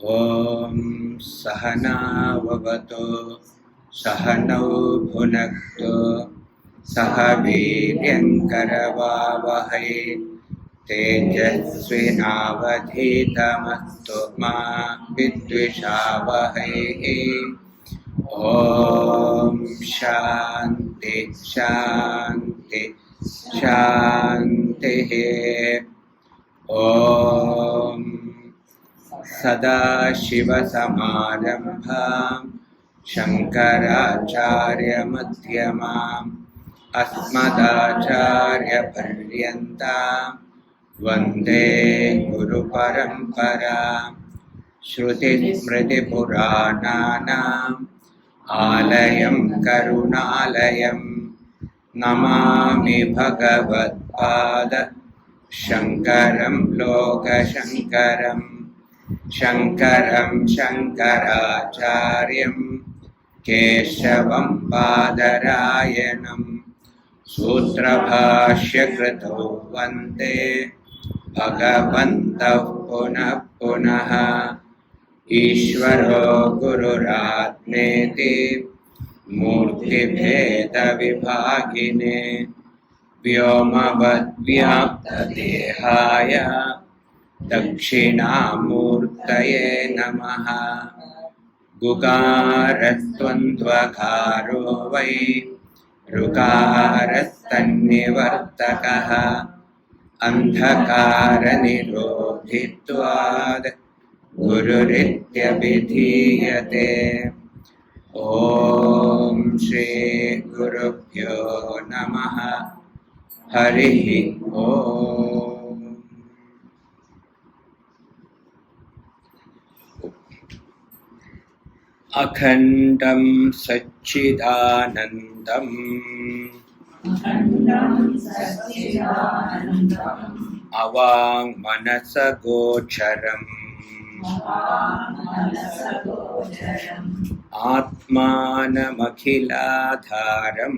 Om Sahana Vavato Sahanau Bhunakto Sahaviryankaravavahai Tejasvinavadhitamastu ma vidvishavahai. Om Shanti Shanti Shanti. Om Sadashivasamarambham Shankaracharya-madhyamam Asmadacharya-paryantam Vande Guru-paramparam Shruti-smriti-purananam Alayam Karunalayam Namami Bhagavad-pada Shankaram Lokashankaram Shankaram Shankaracharyam Keshavam Badarayanam Sutrabhashya Krito Vande Bhagavantav Punah Punaha Ishvaro Gururatmeti Murti Bheda Vibhagine Vyomavad Vyapta Dehaya Dakshinamurtaye Namaha Gugarastvandvakaro Vai Rukarastanivartakaha Andhakara Nirodhitvad Gururitya Vidhiyate. Om Shri Gurubhyo Namaha. Harihi Om. Akhandam Satchidanandam Avang Manasa Gocharam Atmanamakhilādharam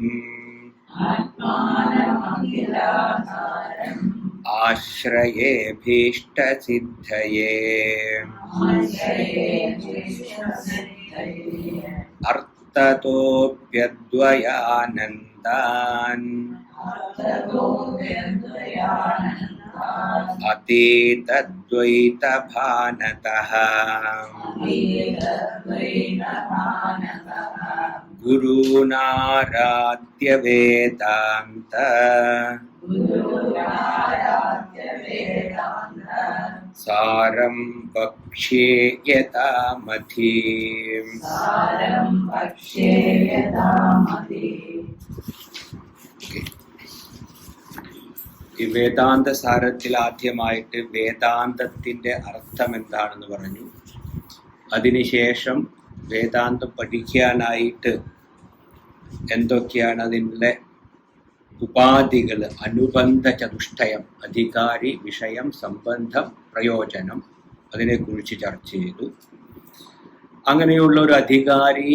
Ashraye Bhishta Siddhaye Artatopyadvayanandan Atitadvaita bhanataha Gurunaradhya Vedanta Saram Vakshye Yatamathi. ഈ വേദാന്ത സാരത്തിൽ ആദ്യമായിട്ട് വേദാന്തത്തിൻ്റെ അർത്ഥം എന്താണെന്ന് പറഞ്ഞു. അതിനുശേഷം വേദാന്തം പഠിക്കാനായിട്ട് എന്തൊക്കെയാണ് അതിൻ്റെ ഉപാധികൾ, അനുബന്ധ ചതുഷ്ടയം, അധികാരി, വിഷയം, സംബന്ധം, പ്രയോജനം, അതിനെക്കുറിച്ച് ചർച്ച ചെയ്തു. അങ്ങനെയുള്ള ഒരു അധികാരി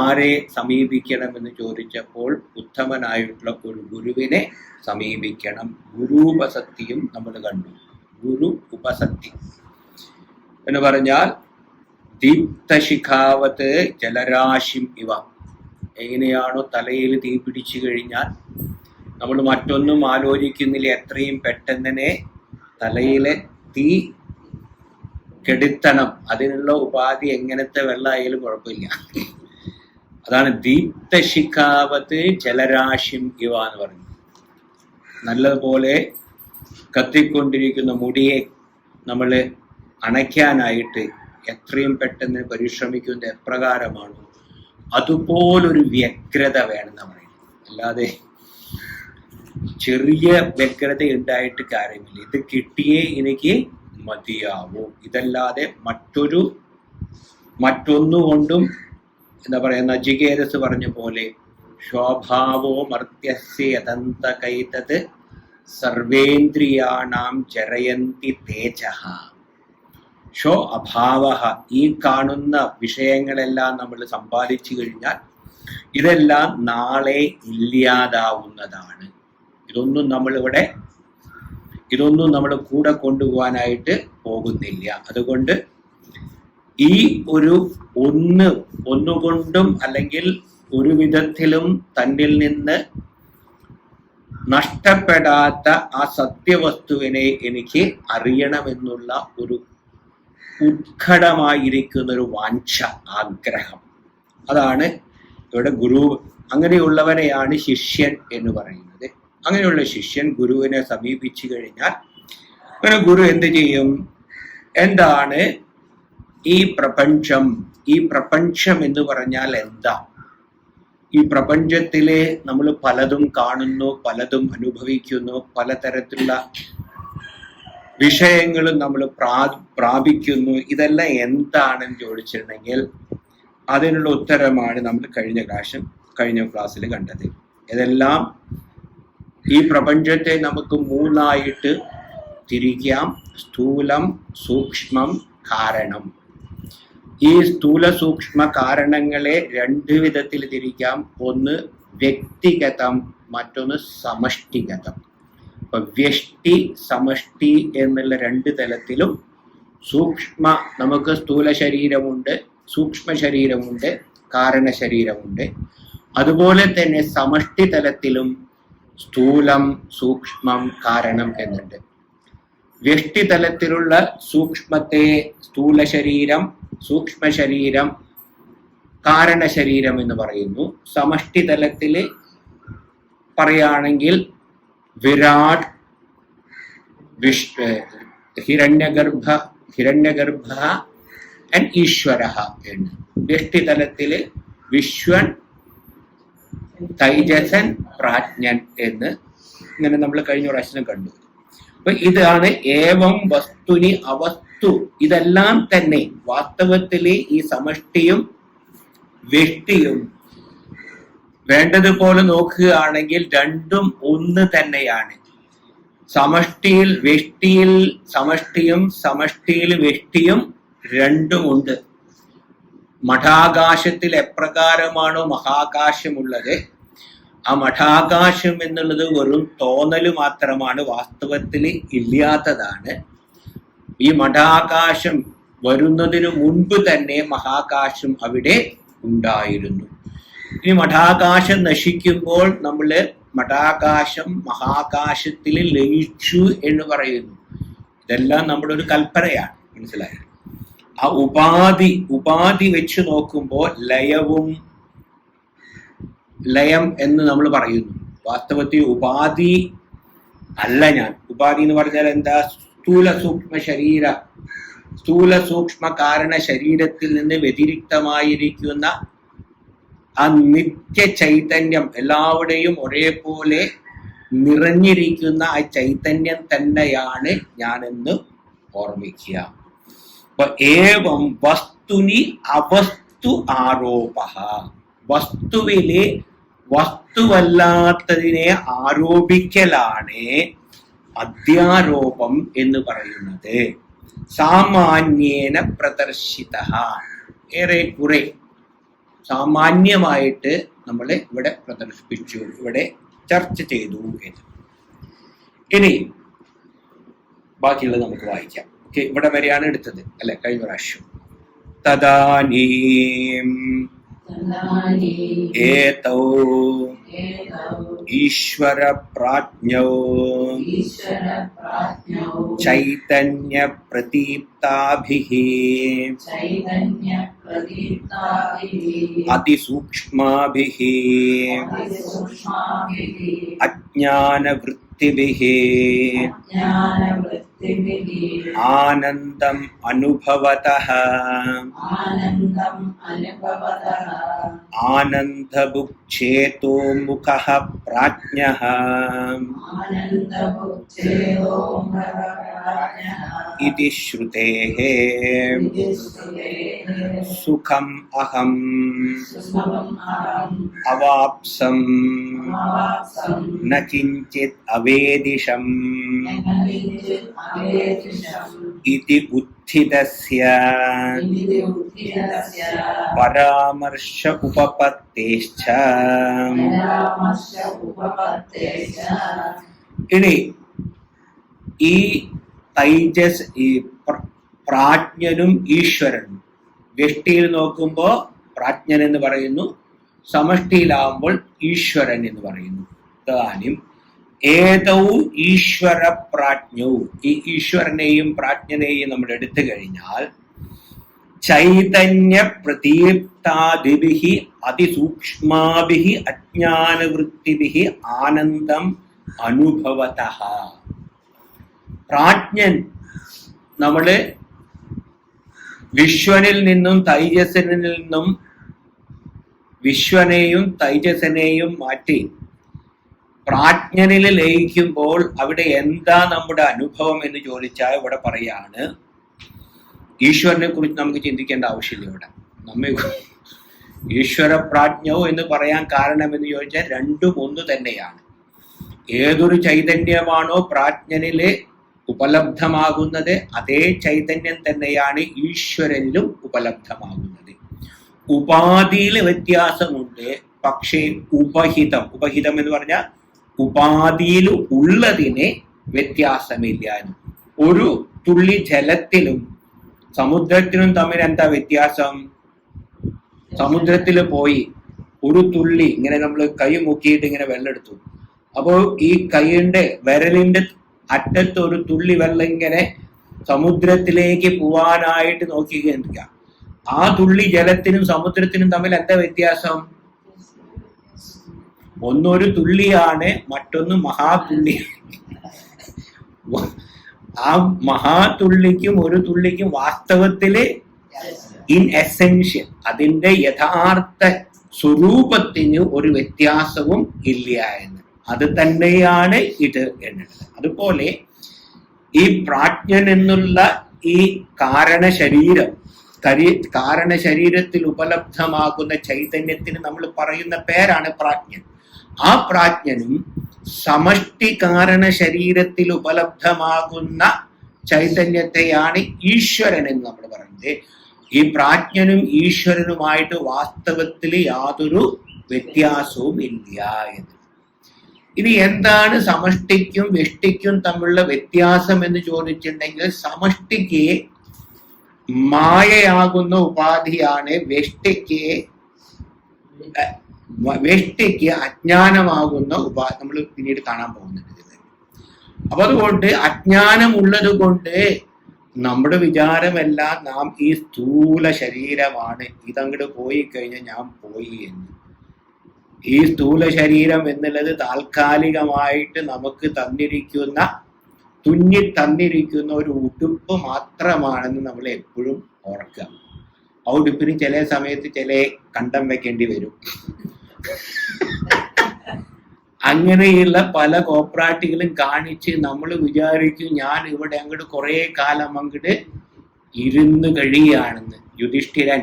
ആരെ സമീപിക്കണമെന്ന് ചോദിച്ചപ്പോൾ ഉത്തമനായിട്ടുള്ള ഒരു ഗുരുവിനെ സമീപിക്കണം. ഗുരുപസക്തിയും നമ്മൾ കണ്ടു. ഗുരു ഉപസക്തി എന്ന് പറഞ്ഞാൽ ദീപ്തശിഖാവത്ത് ജലരാശിം ഇവ. എങ്ങനെയാണോ തലയിൽ തീ പിടിച്ചു കഴിഞ്ഞാൽ നമ്മൾ മറ്റൊന്നും ആലോചിക്കുന്നില്ല, എത്രയും പെട്ടെന്നെ തലയിലെ തീ കെടുത്തണം. അതിനുള്ള ഉപാധി എങ്ങനത്തെ വെള്ളമായാലും കുഴപ്പമില്ല. അതാണ് ദീപ്തശിഖാവത്ത് ജലരാശിം ഇവ എന്ന് പറഞ്ഞു. നല്ലതുപോലെ കത്തിക്കൊണ്ടിരിക്കുന്ന മുടിയെ നമ്മൾ അണയ്ക്കാനായിട്ട് എത്രയും പെട്ടെന്ന് പരിശ്രമിക്കുന്നത് എപ്രകാരമാണോ അതുപോലൊരു വ്യഗ്രത വേണമെന്ന് പറയുന്നത്. അല്ലാതെ ചെറിയ വ്യഗ്രത ഉണ്ടായിട്ട് കാര്യമില്ല. ഇത് കിട്ടിയേ എനിക്ക് മതിയാവൂ. ഇതല്ലാതെ മറ്റൊന്നുകൊണ്ടും എന്താ പറയുക, നചികേതസ് പറഞ്ഞ പോലെ സ്വഭാവോ മർത്യസ്യ യതന്ത കൈതത് സർവേന്ദ്രിയാണാം ജരയന്തി തേജഃ ഷോ അഭാവഃ. ഈ കാണുന്ന വിഷയങ്ങളെല്ലാം നമ്മൾ സമ്പാദിച്ചു കഴിഞ്ഞാൽ ഇതെല്ലാം നാളെ ഇല്ലാതാവുന്നതാണ്. ഇതൊന്നും നമ്മൾ കൂടെ കൊണ്ടുപോകാനായിട്ട് പോകുന്നില്ല. അതുകൊണ്ട് ഈ ഒരു ഒന്നുകൊണ്ടും അല്ലെങ്കിൽ ഒരു വിധത്തിലും തന്നിൽ നിന്ന് നഷ്ടപ്പെടാത്ത ആ സത്യവസ്തുവിനെ എനിക്ക് അറിയണമെന്നുള്ള ഒരു ഉത്കടമായിരിക്കുന്ന ഒരു വാഞ്ച, ആഗ്രഹം, അതാണ് ഇവിടെ ഗുരു. അങ്ങനെയുള്ളവനെയാണ് ശിഷ്യൻ എന്ന് പറയുന്നത്. അങ്ങനെയുള്ള ശിഷ്യൻ ഗുരുവിനെ സമീപിച്ചു കഴിഞ്ഞാൽ അങ്ങനെ ഗുരു എന്ത് ചെയ്യും? എന്താണ് ഈ പ്രപഞ്ചം? ഈ പ്രപഞ്ചം എന്ന് പറഞ്ഞാൽ എന്താ? ഈ പ്രപഞ്ചത്തിലെ നമ്മൾ പലതും കാണുന്നു, പലതും അനുഭവിക്കുന്നു, പലതരത്തിലുള്ള വിഷയങ്ങളും നമ്മൾ പ്രാപിക്കുന്നു. ഇതെല്ലാം എന്താണെന്ന് ചോദിച്ചിട്ടുണ്ടെങ്കിൽ അതിനുള്ള ഉത്തരമാണ് നമ്മൾ കഴിഞ്ഞ ക്ലാസ്സിൽ കണ്ടത്. ഇതെല്ലാം ഈ പ്രപഞ്ചത്തെ നമുക്ക് മൂന്നായിട്ട് തിരിക്കാം: സ്ഥൂലം, സൂക്ഷ്മം, കാരണം. ഈ സ്ഥൂല സൂക്ഷ്മ കാരണങ്ങളെ രണ്ട് വിധത്തിൽ തിരിക്കാം. ഒന്ന് വ്യക്തിഗതം, മറ്റൊന്ന് സമഷ്ടിഗതം. അപ്പൊ വ്യഷ്ടി, സമഷ്ടി എന്നുള്ള രണ്ട് തലത്തിലും നമുക്ക് സ്ഥൂല ശരീരമുണ്ട്, സൂക്ഷ്മ ശരീരമുണ്ട്, കാരണ ശരീരമുണ്ട്. അതുപോലെ തന്നെ സമഷ്ടി തലത്തിലും സ്ഥൂലം, സൂക്ഷ്മം, കാരണം എന്നുണ്ട്. വ്യഷ്ടി തലത്തിലുള്ള സൂക്ഷ്മത്തെ സ്ഥൂല ശരീരം, സൂക്ഷ്മ ശരീരം, കാരണ ശരീരം എന്ന് പറയുന്നു. സമഷ്ടി തലത്തിൽ പറയുകയാണെങ്കിൽ വിരാട്, ഹിരണ്യഗർഭ ആൻഡ് ഈശ്വര എന്ന്. വ്യഷ്ടി തലത്തിൽ വിശ്വൻ, തൈജസൻ, പ്രാജ്ഞൻ എന്ന് ഇങ്ങനെ നമ്മൾ കഴിഞ്ഞ പ്രാവശ്യം കണ്ടു. അപ്പൊ ഇതാണ് ഏവം വസ്തുനി അവസ്തു. ഇതെല്ലാം തന്നെ വാസ്തവത്തില് ഈ സമഷ്ടിയും വ്യഷ്ടിയും വേണ്ടതുപോലെ നോക്കുകയാണെങ്കിൽ രണ്ടും ഒന്ന് തന്നെയാണ്. സമഷ്ടിയിൽ സമഷ്ടിയും വ്യഷ്ടിയും രണ്ടും ഉണ്ട്. മഠാകാശത്തിൽ എപ്രകാരമാണോ മഹാകാശമുള്ളത്, ആ മഠാകാശം എന്നുള്ളത് വെറും തോന്നല് മാത്രമാണ്, വാസ്തവത്തിൽ ഇല്ലാത്തതാണ്. ഈ മഠാകാശം വരുന്നതിനു മുൻപ് തന്നെ മഹാകാശം അവിടെ ഉണ്ടായിരുന്നു. ഇനി മഠാകാശം നശിക്കുമ്പോൾ നമ്മള് മഠാകാശം മഹാകാശത്തിൽ ലയിച്ചു എന്ന് പറയുന്നു. ഇതെല്ലാം നമ്മുടെ ഒരു കൽപ്പനയാണ്, മനസ്സിലായി? ആ ഉപാധി വെച്ച് നോക്കുമ്പോൾ ലയം എന്ന് നമ്മൾ പറയുന്നു. വാസ്തവത്തിൽ ഉപാധി അല്ല ഉപാധി എന്ന് പറഞ്ഞാൽ എന്താ? സ്ഥൂല സൂക്ഷ്മ കാരണ ശരീരത്തിൽ നിന്ന് വ്യതിരിക്തമായിരിക്കുന്ന ആ നിത്യ ചൈതന്യം, എല്ലാവരുടെയും ഒരേപോലെ നിറഞ്ഞിരിക്കുന്ന ആ ചൈതന്യം തന്നെയാണ് ഞാനെന്ന് ഓർമ്മിക്കുക. അപ്പൊ ഏവം വസ്തുനി അവസ്തു ആരോപ. വസ്തുവിലെ വസ്തുവല്ലാത്തതിനെ ആരോപിക്കലാണ് അധ്യാരോപം എന്ന് പറയുന്നത്. സാമാന്യേന പ്രദർശിത, ഏറെക്കുറെ സാമാന്യമായിട്ട് നമ്മൾ ഇവിടെ പ്രദർശിപ്പിച്ചു, ഇവിടെ ചർച്ച ചെയ്തു എന്ന്. ഇനി ബാക്കിയുള്ളത് നമുക്ക് വായിക്കാം. ഓക്കെ, ഇവിടെ വരെയാണ് എടുത്തത് അല്ലെ കഴിഞ്ഞ പ്രാവശ്യം. തദാനീം ഏതൗ ഈശ്വര പ്രാജ്ഞൗ ചൈതന്യ പ്രദീപ്താഭിഃ അതിസൂക്ഷ്മാഭിഃ അജ്ഞാനവൃത്തിഭിഃ ആനന്ദം അനുഭവതഃ ആനന്ദഭുക്ചേതോ മുഖഃ പ്രാജ്ഞഃ ഇതി ശ്രുതേഃ സുഖം അഹം അവാപ്സം ന കിഞ്ചിത് അവേദിഷം ഇതി ഉത്ഥിതസ്യ പരാമർശ ഉപപത്തേശ്ച. ഇനി ഈ തൈജസ്, ഈ പ്രാജ്ഞനും ഈശ്വരനും വ്യഷ്ടിയിൽ നോക്കുമ്പോ പ്രാജ്ഞൻ എന്ന് പറയുന്നു, സമഷ്ടിയിലാവുമ്പോൾ ഈശ്വരൻ എന്ന് പറയുന്നു. താനും ഏതോ ഈശ്വര പ്രാജ്ഞവും, ഈ ഈശ്വരനെയും പ്രാജ്ഞനെയും നമ്മൾ എടുത്തു കഴിഞ്ഞാൽ ചൈതന്യ പ്രതീപ്താദിഭിഹി അതിസൂക്ഷ്മാഭിഹി അജ്ഞാനവൃത്തിഭിഹി ആനന്ദം അനുഭവതഃ. പ്രാജ്ഞൻ നമ്മള് വിശ്വനിൽ നിന്നും തൈജസ്സിനിൽ നിന്നും വിശ്വനെയും തൈജസ്സിനെയും മാറ്റി പ്രാജ്ഞനിൽ ലയിക്കുമ്പോൾ അവിടെ എന്താ നമ്മുടെ അനുഭവം എന്ന് ചോദിച്ചാൽ ഇവിടെ പറയാണ്, ഈശ്വരനെ കുറിച്ച് നമുക്ക് ചിന്തിക്കേണ്ട ആവശ്യമില്ല. ഇവിടെ നമ്മെ ഈശ്വര പ്രാജ്ഞവും എന്ന് പറയാൻ കാരണം എന്ന് ചോദിച്ചാൽ രണ്ടും ഒന്ന് തന്നെയാണ്. ഏതൊരു ചൈതന്യമാണോ പ്രാജ്ഞനില് ഉപലബ്ധമാകുന്നത്, അതേ ചൈതന്യം തന്നെയാണ് ഈശ്വരനിലും ഉപലബ്ധമാകുന്നത്. ഉപാധിയിൽ വ്യത്യാസമുണ്ട്, പക്ഷേ ഉപഹിതം എന്ന് പറഞ്ഞാൽ ഉപാധിയിൽ ഉള്ളതിന് വ്യത്യാസമില്ല. ഒരു തുള്ളി ജലത്തിലും സമുദ്രത്തിനും തമ്മിൽ എന്താ വ്യത്യാസം? സമുദ്രത്തിൽ പോയി ഒരു തുള്ളി ഇങ്ങനെ നമ്മൾ കൈ മുക്കിയിട്ട് ഇങ്ങനെ വെള്ളം എടുത്തു, അപ്പോൾ ഈ കൈയുടെ വിരലിന്റെ അറ്റത്ത് ഒരു തുള്ളി വെള്ളം ഇങ്ങനെ സമുദ്രത്തിലേക്ക് പോവാനായിട്ട് നോക്കിക്കുക. ആ തുള്ളി ജലത്തിനും സമുദ്രത്തിനും തമ്മിൽ എന്താ വ്യത്യാസം? ഒന്നൊരു തുള്ളിയാണ്, മറ്റൊന്ന് മഹാതുള്ളി. ആ മഹാതുള്ളിക്കും ഒരു തുള്ളിക്കും വാസ്തവത്തില് ഇൻ എസെൻഷ്യൽ അതിന്റെ യഥാർത്ഥ സ്വരൂപത്തിന് ഒരു വ്യത്യാസവും ഇല്ല എന്ന്. അത് തന്നെയാണ് ഇത് എന്നുള്ളത്. അതുപോലെ ഈ പ്രാജ്ഞൻ എന്നുള്ള ഈ കാരണശരീരത്തിൽ ഉപലബ്ധമാകുന്ന ചൈതന്യത്തിന് നമ്മൾ പറയുന്ന പേരാണ് പ്രാജ്ഞൻ. ആ പ്രാജ്ഞനും സമഷ്ടി കാരണ ശരീരത്തിൽ ഉപലബ്ധമാകുന്ന ചൈതന്യത്തെയാണ് ഈശ്വരൻ എന്ന് നമ്മൾ പറയുന്നത്. ഈ പ്രാജ്ഞനും ഈശ്വരനുമായിട്ട് വാസ്തവത്തിൽ യാതൊരു വ്യത്യാസവും ഇല്ല എന്ന്. ഇനി എന്താണ് സമഷ്ടിക്കും വ്യഷ്ടിക്കും തമ്മിലുള്ള വ്യത്യാസം എന്ന് ചോദിച്ചിട്ടുണ്ടെങ്കിൽ, സമഷ്ടിക്ക് മായയാകുന്ന ഉപാധിയാണ്, വ്യഷ്ടിക്ക് അജ്ഞാനമാകുന്ന ഉപാധി. നമ്മൾ പിന്നീട് കാണാൻ പോകുന്നുണ്ട്. അപ്പൊ അതുകൊണ്ട് അജ്ഞാനം ഉള്ളത് കൊണ്ട് നമ്മുടെ വിചാരമെല്ലാം നാം ഈ സ്ഥൂല ശരീരമാണ്, ഇതങ്ങോട്ട് പോയി കഴിഞ്ഞാൽ ഞാൻ പോയി എന്ന്. ഈ സ്ഥൂല ശരീരം എന്നുള്ളത് താൽക്കാലികമായിട്ട് നമുക്ക് തുന്നി തന്നിരിക്കുന്ന ഒരു ഉടുപ്പ് മാത്രമാണെന്ന് നമ്മൾ എപ്പോഴും ഓർക്കുക. ആ ഉടുപ്പിന് ചില സമയത്ത് ചില കണ്ടം വെക്കേണ്ടി വരും. അങ്ങനെയുള്ള പല കോപ്രാട്ടികളും കാണിച്ച് നമ്മൾ വിചാരിക്കും ഞാൻ ഇവിടെ അങ്ങോട്ട് കുറെ കാലം അങ്ങോട്ട് ഇരുന്ന് കഴിയുകയാണെന്ന്. യുധിഷ്ഠിരൻ,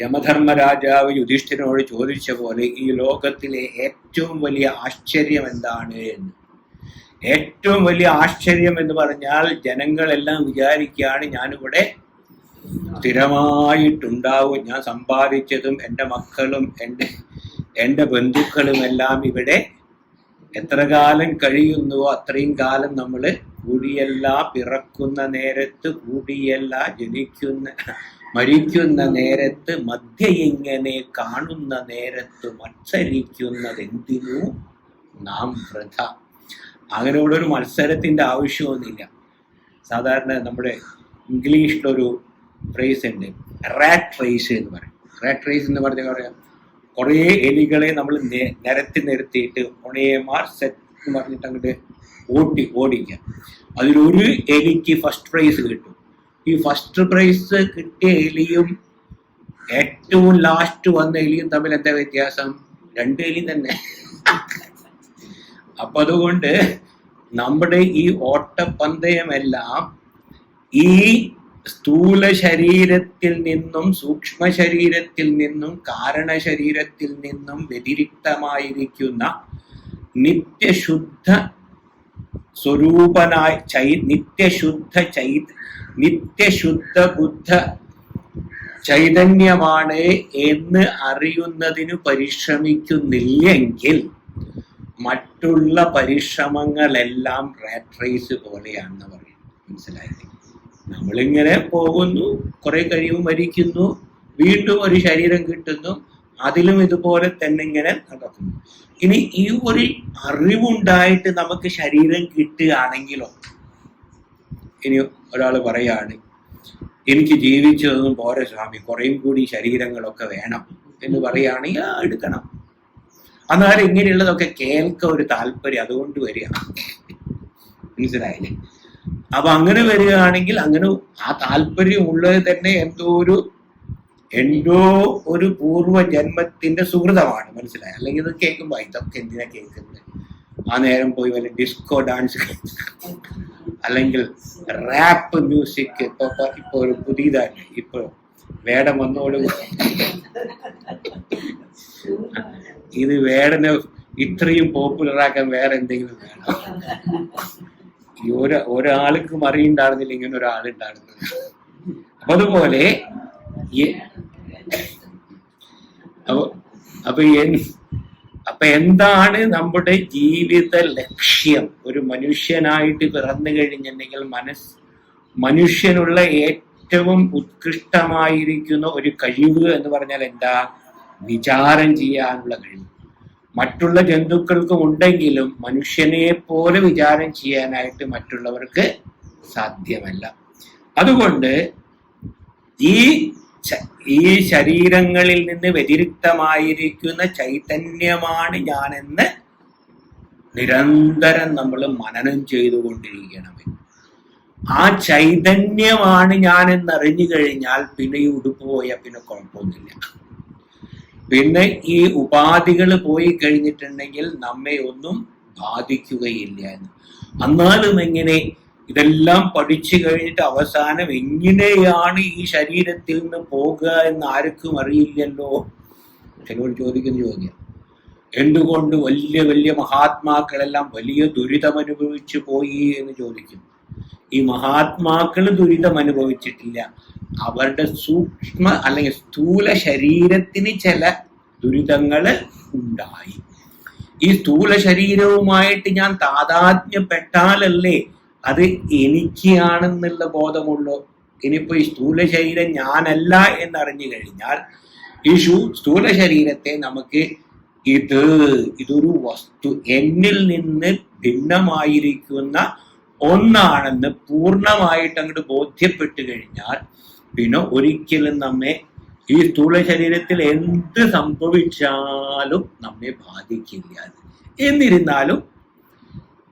യമധർമ്മരാജാവ് യുധിഷ്ഠിരനോട് ചോദിച്ച പോലെ ഈ ലോകത്തിലെ ഏറ്റവും വലിയ ആശ്ചര്യം എന്താണ് എന്ന്. ഏറ്റവും വലിയ ആശ്ചര്യം എന്ന് പറഞ്ഞാൽ ജനങ്ങളെല്ലാം വിചാരിക്കുകയാണ് ഞാനിവിടെ സ്ഥിരമായിട്ടുണ്ടാവും, ഞാൻ സമ്പാദിച്ചതും എൻ്റെ മക്കളും എൻ്റെ ബന്ധുക്കളും എല്ലാം ഇവിടെ എത്ര കാലം കഴിയുന്നുവോ അത്രയും കാലം നമ്മൾ കൂടിയല്ല പിറക്കുന്ന നേരത്ത്, കൂടിയല്ല മരിക്കുന്ന നേരത്ത്, മധ്യ ഇങ്ങനെ കാണുന്ന നേരത്ത് മത്സരിക്കുന്നതെന്തിനു നാം വൃഥ. അങ്ങനെയുള്ളൊരു മത്സരത്തിന്റെ ആവശ്യമൊന്നുമില്ല. സാധാരണ നമ്മുടെ ഇംഗ്ലീഷിലൊരു ഫ്രേസ് ഉണ്ട്, റാറ്റ് റേസ് എന്ന് പറയും. റാറ്റ് റേസ് എന്ന് പറഞ്ഞാൽ പറയാം, കുറേ എലികളെ നമ്മൾ നിരത്തി നിർത്തിയിട്ട് ഒണേമാർ സെറ്റ് എന്ന് പറഞ്ഞിട്ട് അങ്ങോട്ട് ഓടിക്കാം. അതിലൊരു എലിക്ക് ഫസ്റ്റ് പ്രൈസ് കിട്ടും. ഈ ഫസ്റ്റ് പ്രൈസ് കിട്ടിയ എലിയും ഏറ്റവും ലാസ്റ്റ് വന്ന എലിയും തമ്മിൽ എന്താ വ്യത്യാസം? 2 എലി തന്നെ. അപ്പൊ അതുകൊണ്ട് നമ്മുടെ ഈ ഓട്ടപ്പന്തയമെല്ലാം ഈ സ്ഥൂല ശരീരത്തിൽ നിന്നും സൂക്ഷ്മ ശരീരത്തിൽ നിന്നും കാരണ ശരീരത്തിൽ നിന്നും വ്യതിരിക്തമായിരിക്കുന്ന നിത്യശുദ്ധ സ്വരൂപനായ നിത്യശുദ്ധ ബുദ്ധ ചൈതന്യമാണ് എന്ന് അറിയുന്നതിന് പരിശ്രമിക്കുന്നില്ലെങ്കിൽ മറ്റുള്ള പരിശ്രമങ്ങളെല്ലാം റാറ്റ് റേസ് പോലെയാണെന്ന് പറയും. മനസ്സിലായില്ലേ? നമ്മളിങ്ങനെ പോകുന്നു, കുറെ കഴിയുമ്പോൾ മരിക്കുന്നു, വീണ്ടും ഒരു ശരീരം കിട്ടുന്നു, അതിലും ഇതുപോലെ തന്നെ ഇങ്ങനെ നടക്കുന്നു. ഇനി ഈ ഒരു അറിവുണ്ടായിട്ട് നമുക്ക് ശരീരം കിട്ടുകയാണെങ്കിലോ, ഇനി ഒരാൾ പറയാണ് എനിക്ക് ജീവിച്ചതൊന്നും പോരെ സ്വാമി, കുറേയും കൂടി ശരീരങ്ങളൊക്കെ വേണം എന്ന് പറയുകയാണെങ്കിൽ എടുക്കണം. അന്നേരം ഇങ്ങനെയുള്ളതൊക്കെ കേൾക്ക ഒരു താല്പര്യം അതുകൊണ്ട് വരിക. മനസ്സിലായില്ലേ? അപ്പൊ അങ്ങനെ വരികയാണെങ്കിൽ അങ്ങനെ ആ താല്പര്യം ഉള്ളത് തന്നെ എന്തോ ഒരു പൂർവ്വജന്മത്തിന്റെ സുഹൃതമാണ്. മനസ്സിലായി? അല്ലെങ്കിൽ ഇത് കേൾക്കുമ്പോ ഇതൊക്കെ എന്തിനാ കേൾക്കുന്നത്? ആ നേരം പോയി വല്ല ഡിസ്കോ ഡാൻസ് അല്ലെങ്കിൽ റാപ്പ് മ്യൂസിക് ഇപ്പൊ ഒരു പുതിയതാണ്, ഇപ്പൊ വേടം വന്നോട് ഇത് വേടനെ ഇത്രയും പോപ്പുലറാക്കാൻ വേറെ എന്തെങ്കിലും വേണം. ഈ ഒരാൾക്കും അറിയുണ്ടായിരുന്നില്ല ഇങ്ങനെ ഒരാളുണ്ടായിരുന്നത്. അപ്പൊ അതുപോലെ അപ്പൊ എന്താണ് നമ്മുടെ ജീവിത ലക്ഷ്യം? ഒരു മനുഷ്യനായിട്ട് പിറന്നു കഴിഞ്ഞിട്ടുണ്ടെങ്കിൽ മനുഷ്യനുള്ള ഏറ്റവും ഉത്കൃഷ്ടമായിരിക്കുന്ന ഒരു കഴിവ് എന്ന് പറഞ്ഞാൽ എന്താ? വിചാരം ചെയ്യാനുള്ള കഴിവ്. മറ്റുള്ള ജന്തുക്കൾക്കും ഉണ്ടെങ്കിലും മനുഷ്യനെ പോലെ വിചാരം ചെയ്യാനായിട്ട് മറ്റുള്ളവർക്ക് സാധ്യമല്ല. അതുകൊണ്ട് ഈ ശരീരങ്ങളിൽ നിന്ന് വ്യതിരിക്തമായിരിക്കുന്ന ചൈതന്യമാണ് ഞാനെന്ന് നിരന്തരം നമ്മൾ മനനം ചെയ്തുകൊണ്ടിരിക്കണം. ആ ചൈതന്യമാണ് ഞാനെന്ന് അറിഞ്ഞു കഴിഞ്ഞാൽ പിന്നെ ഈ ഉടുപ്പ് പോയാൽ പിന്നെ കുഴപ്പമൊന്നുമില്ല. പിന്നെ ഈ ഉപാധികൾ പോയി കഴിഞ്ഞിട്ടുണ്ടെങ്കിൽ നമ്മെ ഒന്നും ബാധിക്കുകയില്ല എന്ന്. എന്നാലും എങ്ങനെ ഇതെല്ലാം പഠിച്ചു കഴിഞ്ഞിട്ട് അവസാനം എങ്ങനെയാണ് ഈ ശരീരത്തിൽ നിന്ന് പോകുക എന്ന് ആർക്കും അറിയില്ലല്ലോ. ചിലവർ ചോദിക്കുന്ന ചോദ്യം, എന്തുകൊണ്ട് വലിയ വലിയ മഹാത്മാക്കളെല്ലാം വലിയ ദുരിതം അനുഭവിച്ചു പോയി എന്ന് ചോദിക്കും. ഈ മഹാത്മാക്കൾ ദുരിതം അനുഭവിച്ചിട്ടില്ല, അവരുടെ സൂക്ഷ്മ അല്ലെങ്കിൽ സ്ഥൂല ശരീരത്തിന് ചില ദുരിതങ്ങൾ ഉണ്ടായി. ഈ സ്ഥൂല ശരീരവുമായിട്ട് ഞാൻ താതാത്മ്യപ്പെട്ടാലല്ലേ അത് എനിക്കാണെന്നുള്ള ബോധമുള്ളൂ. ഇനിയിപ്പോ ഈ സ്ഥൂല ശരീരം ഞാനല്ല എന്നറിഞ്ഞു കഴിഞ്ഞാൽ ഈ സ്ഥൂല ശരീരത്തെ നമുക്ക് ഇതൊരു വസ്തു, എന്നിൽ നിന്ന് ഭിന്നമായിരിക്കുന്ന ഒന്നാണെന്ന് പൂർണ്ണമായിട്ട് അങ്ങോട്ട് ബോധ്യപ്പെട്ടു കഴിഞ്ഞാൽ പിന്നെ ഒരിക്കലും നമ്മെ ഈ സ്ഥൂല ശരീരത്തിൽ എന്ത് സംഭവിച്ചാലും നമ്മെ ബാധിക്കില്ല. എന്നിരുന്നാലും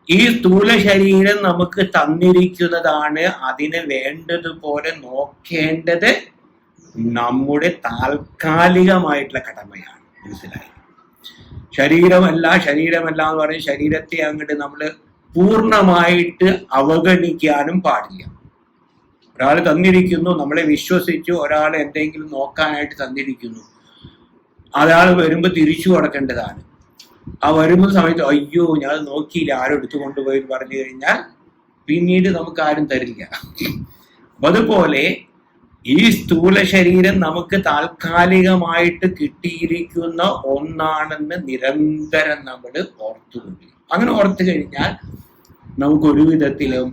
ഈ സ്ഥൂല ശരീരം നമുക്ക് തന്നിരിക്കുന്നതാണ്, അതിനെ വേണ്ടതുപോലെ നോക്കേണ്ടത് നമ്മുടെ താൽക്കാലികമായിട്ടുള്ള കടമയാണ്. മനസ്സിലായി? ശരീരമല്ല എന്ന് പറയും ശരീരത്തെ അങ്ങോട്ട് നമ്മൾ പൂർണ്ണമായിട്ട് അവഗണിക്കാനും പാടില്ല. ഒരാൾ തന്നിരിക്കുന്നു, നമ്മളെ വിശ്വസിച്ചു ഒരാൾ എന്തെങ്കിലും നോക്കാനായിട്ട് തന്നിരിക്കുന്നു, അയാൾ വരുമ്പോൾ തിരിച്ചു കൊടുക്കേണ്ടതാണ്. ആ വരുന്ന സമയത്ത് അയ്യോ ഞാൻ നോക്കിയില്ല, ആരും എടുത്തു കൊണ്ടുപോയി എന്ന് പറഞ്ഞു കഴിഞ്ഞാൽ പിന്നീട് നമുക്ക് ആരും തരില്ല. അതുപോലെ ഈ സ്ഥൂല ശരീരം നമുക്ക് താൽക്കാലികമായിട്ട് കിട്ടിയിരിക്കുന്ന ഒന്നാണെന്ന് നിരന്തരം നമ്മൾ ഓർത്തുകൊണ്ടിരിക്കും. അങ്ങനെ ഓർത്തു കഴിഞ്ഞാൽ നമുക്ക് ഒരു വിധത്തിലും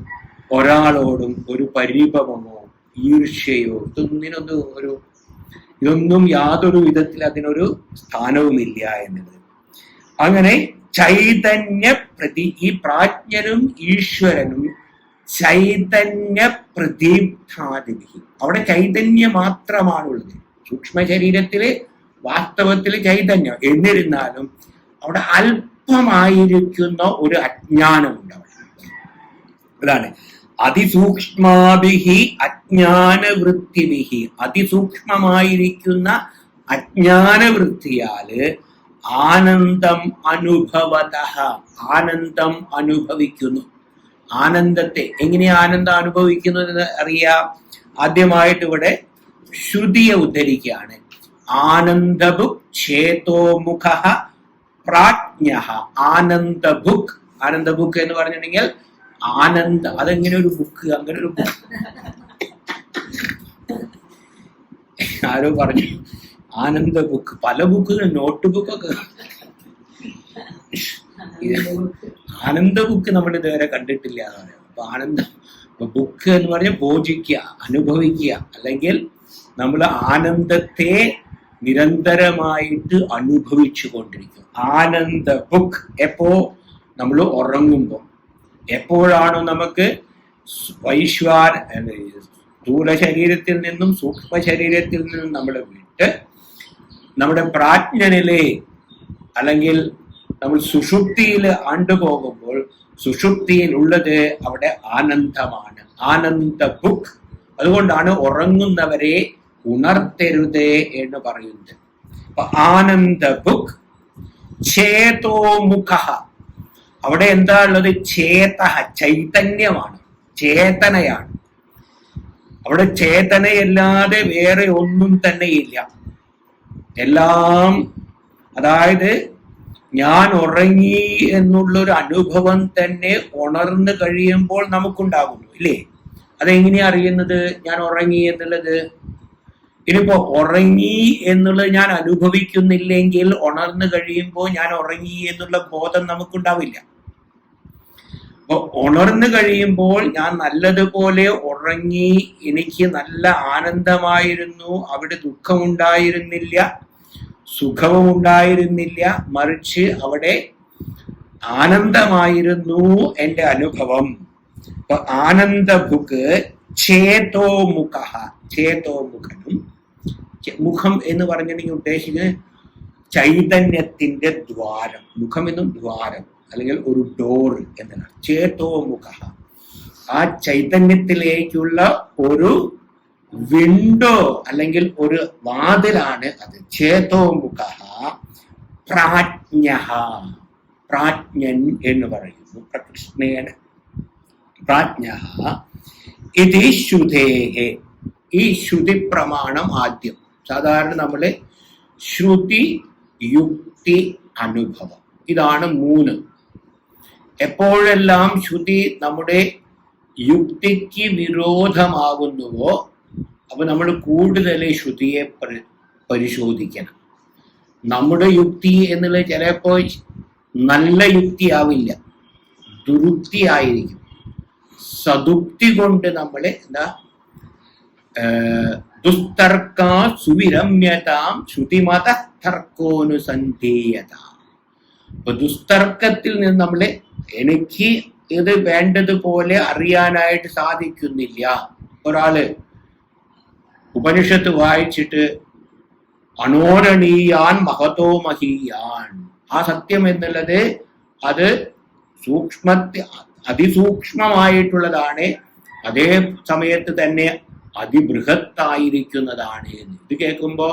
ഒരാളോടും ഒരു പരിഭവമോ ഈർഷ്യയോ ഇതൊന്നും യാതൊരു വിധത്തിൽ അതിനൊരു സ്ഥാനവുമില്ല എന്നത്. അങ്ങനെ ഈ പ്രാജ്ഞനും ഈശ്വരനും ചൈതന്യ പ്രദീപ്താദിവി, അവിടെ ചൈതന്യം മാത്രമാണുള്ളത്. സൂക്ഷ്മ ശരീരത്തില് വാസ്തവത്തില് ചൈതന്യം, എന്നിരുന്നാലും അവിടെ അല്പമായിരിക്കുന്ന ഒരു അജ്ഞാനമുണ്ട്. അതാണ് അതിസൂക്ഷ്മാഭിഹി അജ്ഞാനവൃത്തിഭിഹി, അതിസൂക്ഷ്മമായിരിക്കുന്ന അജ്ഞാനവൃത്തിയാല് ആനന്ദം അനുഭവതഃ, ആനന്ദം അനുഭവിക്കുന്നു. ആനന്ദത്തെ എങ്ങനെയാ ആനന്ദം അനുഭവിക്കുന്നത് അറിയാം. ആദ്യമായിട്ട് ഇവിടെ ശ്രുതിയെ ഉദ്ധരിക്കുകയാണ്. ആനന്ദഭുക് ചേതോമുഖ പ്രാജ്ഞഃ. ആനന്ദഭുക്, ആനന്ദഭുക്ക് എന്ന് പറഞ്ഞിട്ടുണ്ടെങ്കിൽ ആനന്ദ, അതെങ്ങനെ ഒരു ബുക്ക്, അങ്ങനെ ഒരു ബുക്ക് ആരോ പറഞ്ഞു ആനന്ദ ബുക്ക്, പല ബുക്കുകൾ, നോട്ട് ബുക്കൊക്കെ. ആനന്ദ ബുക്ക് നമ്മൾ ഇതുവരെ കണ്ടിട്ടില്ല എന്ന് പറയാം. അപ്പൊ ആനന്ദം ബുക്ക് എന്ന് പറഞ്ഞാൽ ഭോജിക്കുക, അനുഭവിക്കുക, അല്ലെങ്കിൽ നമ്മൾ ആനന്ദത്തെ നിരന്തരമായിട്ട് അനുഭവിച്ചു കൊണ്ടിരിക്കും. ആനന്ദ ബുക്ക് എപ്പോ നമ്മൾ ഉറങ്ങുമ്പോൾ, എപ്പോഴാണോ നമുക്ക് സ്ഥൂല ശരീരത്തിൽ നിന്നും സൂക്ഷ്മ ശരീരത്തിൽ നിന്നും നമ്മൾ വിട്ട് നമ്മുടെ പ്രാജ്ഞനിലെ അല്ലെങ്കിൽ നമ്മൾ സുഷുപ്തിയിൽ ആണ്ടുപോകുമ്പോൾ സുഷുപ്തിയിൽ ഉള്ളത് അവിടെ ആനന്ദമാണ്, ആനന്ദ ബുക്ക്. അതുകൊണ്ടാണ് ഉറങ്ങുന്നവരെ ഉണർത്തരുതേ എന്ന് പറയുന്നത്. അപ്പൊ ആനന്ദ ബുക്ക് ചേതോമുഖ, അവിടെ എന്താ ഉള്ളത്? ചേത, ചൈതന്യമാണ്, ചേതനയാണ്. അവിടെ ചേതനയല്ലാതെ വേറെ ഒന്നും തന്നെ ഇല്ല. എല്ലാം, അതായത് ഞാൻ ഉറങ്ങി എന്നുള്ളൊരു അനുഭവം തന്നെ ഉണർന്നു കഴിയുമ്പോൾ നമുക്കുണ്ടാകുന്നു, ഇല്ലേ? അതെങ്ങനെയാ അറിയുന്നത് ഞാൻ ഉറങ്ങി എന്നുള്ളത്? ഇനിയിപ്പോ ഉറങ്ങി എന്നുള്ളത് ഞാൻ അനുഭവിക്കുന്നില്ലെങ്കിൽ ഉണർന്നു കഴിയുമ്പോൾ ഞാൻ ഉറങ്ങി എന്നുള്ള ബോധം നമുക്കുണ്ടാവില്ല. അപ്പൊ ഉണർന്നു കഴിയുമ്പോൾ ഞാൻ നല്ലതുപോലെ ഉറങ്ങി, എനിക്ക് നല്ല ആനന്ദമായിരുന്നു, അവിടെ ദുഃഖമുണ്ടായിരുന്നില്ല, സുഖവും ഉണ്ടായിരുന്നില്ല, മറിച്ച് അവിടെ ആനന്ദമായിരുന്നു എൻ്റെ അനുഭവം. അപ്പൊ ആനന്ദഭുക്ക് ചേതോമുഖ, ചേതോമുഖനും, മുഖം എന്ന് പറഞ്ഞിട്ടുണ്ടെങ്കിൽ ഉദ്ദേശിക്കുന്നത് ചൈതന്യത്തിന്റെ ദ്വാരം, മുഖം എന്നും ദ്വാരം അല്ലെങ്കിൽ ഒരു ഡോർ എന്നാണ്. ചേതോമുഖ, ആ ചൈതന്യത്തിലേക്കുള്ള ഒരു വിൻഡോ അല്ലെങ്കിൽ ഒരു വാതിലാണ് അത്. ചേതോമുഖ പ്രാജ്ഞ, പ്രാജ്ഞൻ എന്ന് പറയുന്നു, പ്രകൃഷ്ണേന പ്രാജ്ഞ. ഇത് ശ്രുതേഹേ, ഈ ശ്രുതി പ്രമാണം ആദ്യം. സാധാരണ നമ്മള് ശ്രുതി, യുക്തി, അനുഭവം, ഇതാണ് മൂന്ന്. എപ്പോഴെല്ലാം ശ്രുതി നമ്മുടെ യുക്തിക്ക് വിരോധമാകുന്നുവോ അപ്പൊ നമ്മൾ കൂടുതൽ ശ്രുതിയെ പരിശോധിക്കണം. നമ്മുടെ യുക്തി എന്നുള്ളത് ചിലപ്പോ നല്ല യുക്തി ആവില്ല, ദുരുക്തി ആയിരിക്കും. സദുക്തി കൊണ്ട് നമ്മൾ എന്താ ദുസ്തർക്ക സുവിരമ്യതാം ശ്രുതിമത തർക്കോനുസന്ധീയത. അപ്പൊ ദുസ്തർക്കത്തിൽ നിന്ന് നമ്മൾ എനിക്ക് ഇത് വേണ്ടതുപോലെ അറിയാനായിട്ട് സാധിക്കുന്നില്ല. ഒരാള് ഉപനിഷത്ത് വായിച്ചിട്ട് അണോരണീയാൻ മഹതോ മഹീയാൻ, ആ സത്യം എന്നുള്ളത് അത് അതിസൂക്ഷ്മമായിട്ടുള്ളതാണ്, അതേ സമയത്ത് തന്നെ അതിബൃഹത്തായിരിക്കുന്നതാണ് എന്ന്. ഇത് കേൾക്കുമ്പോ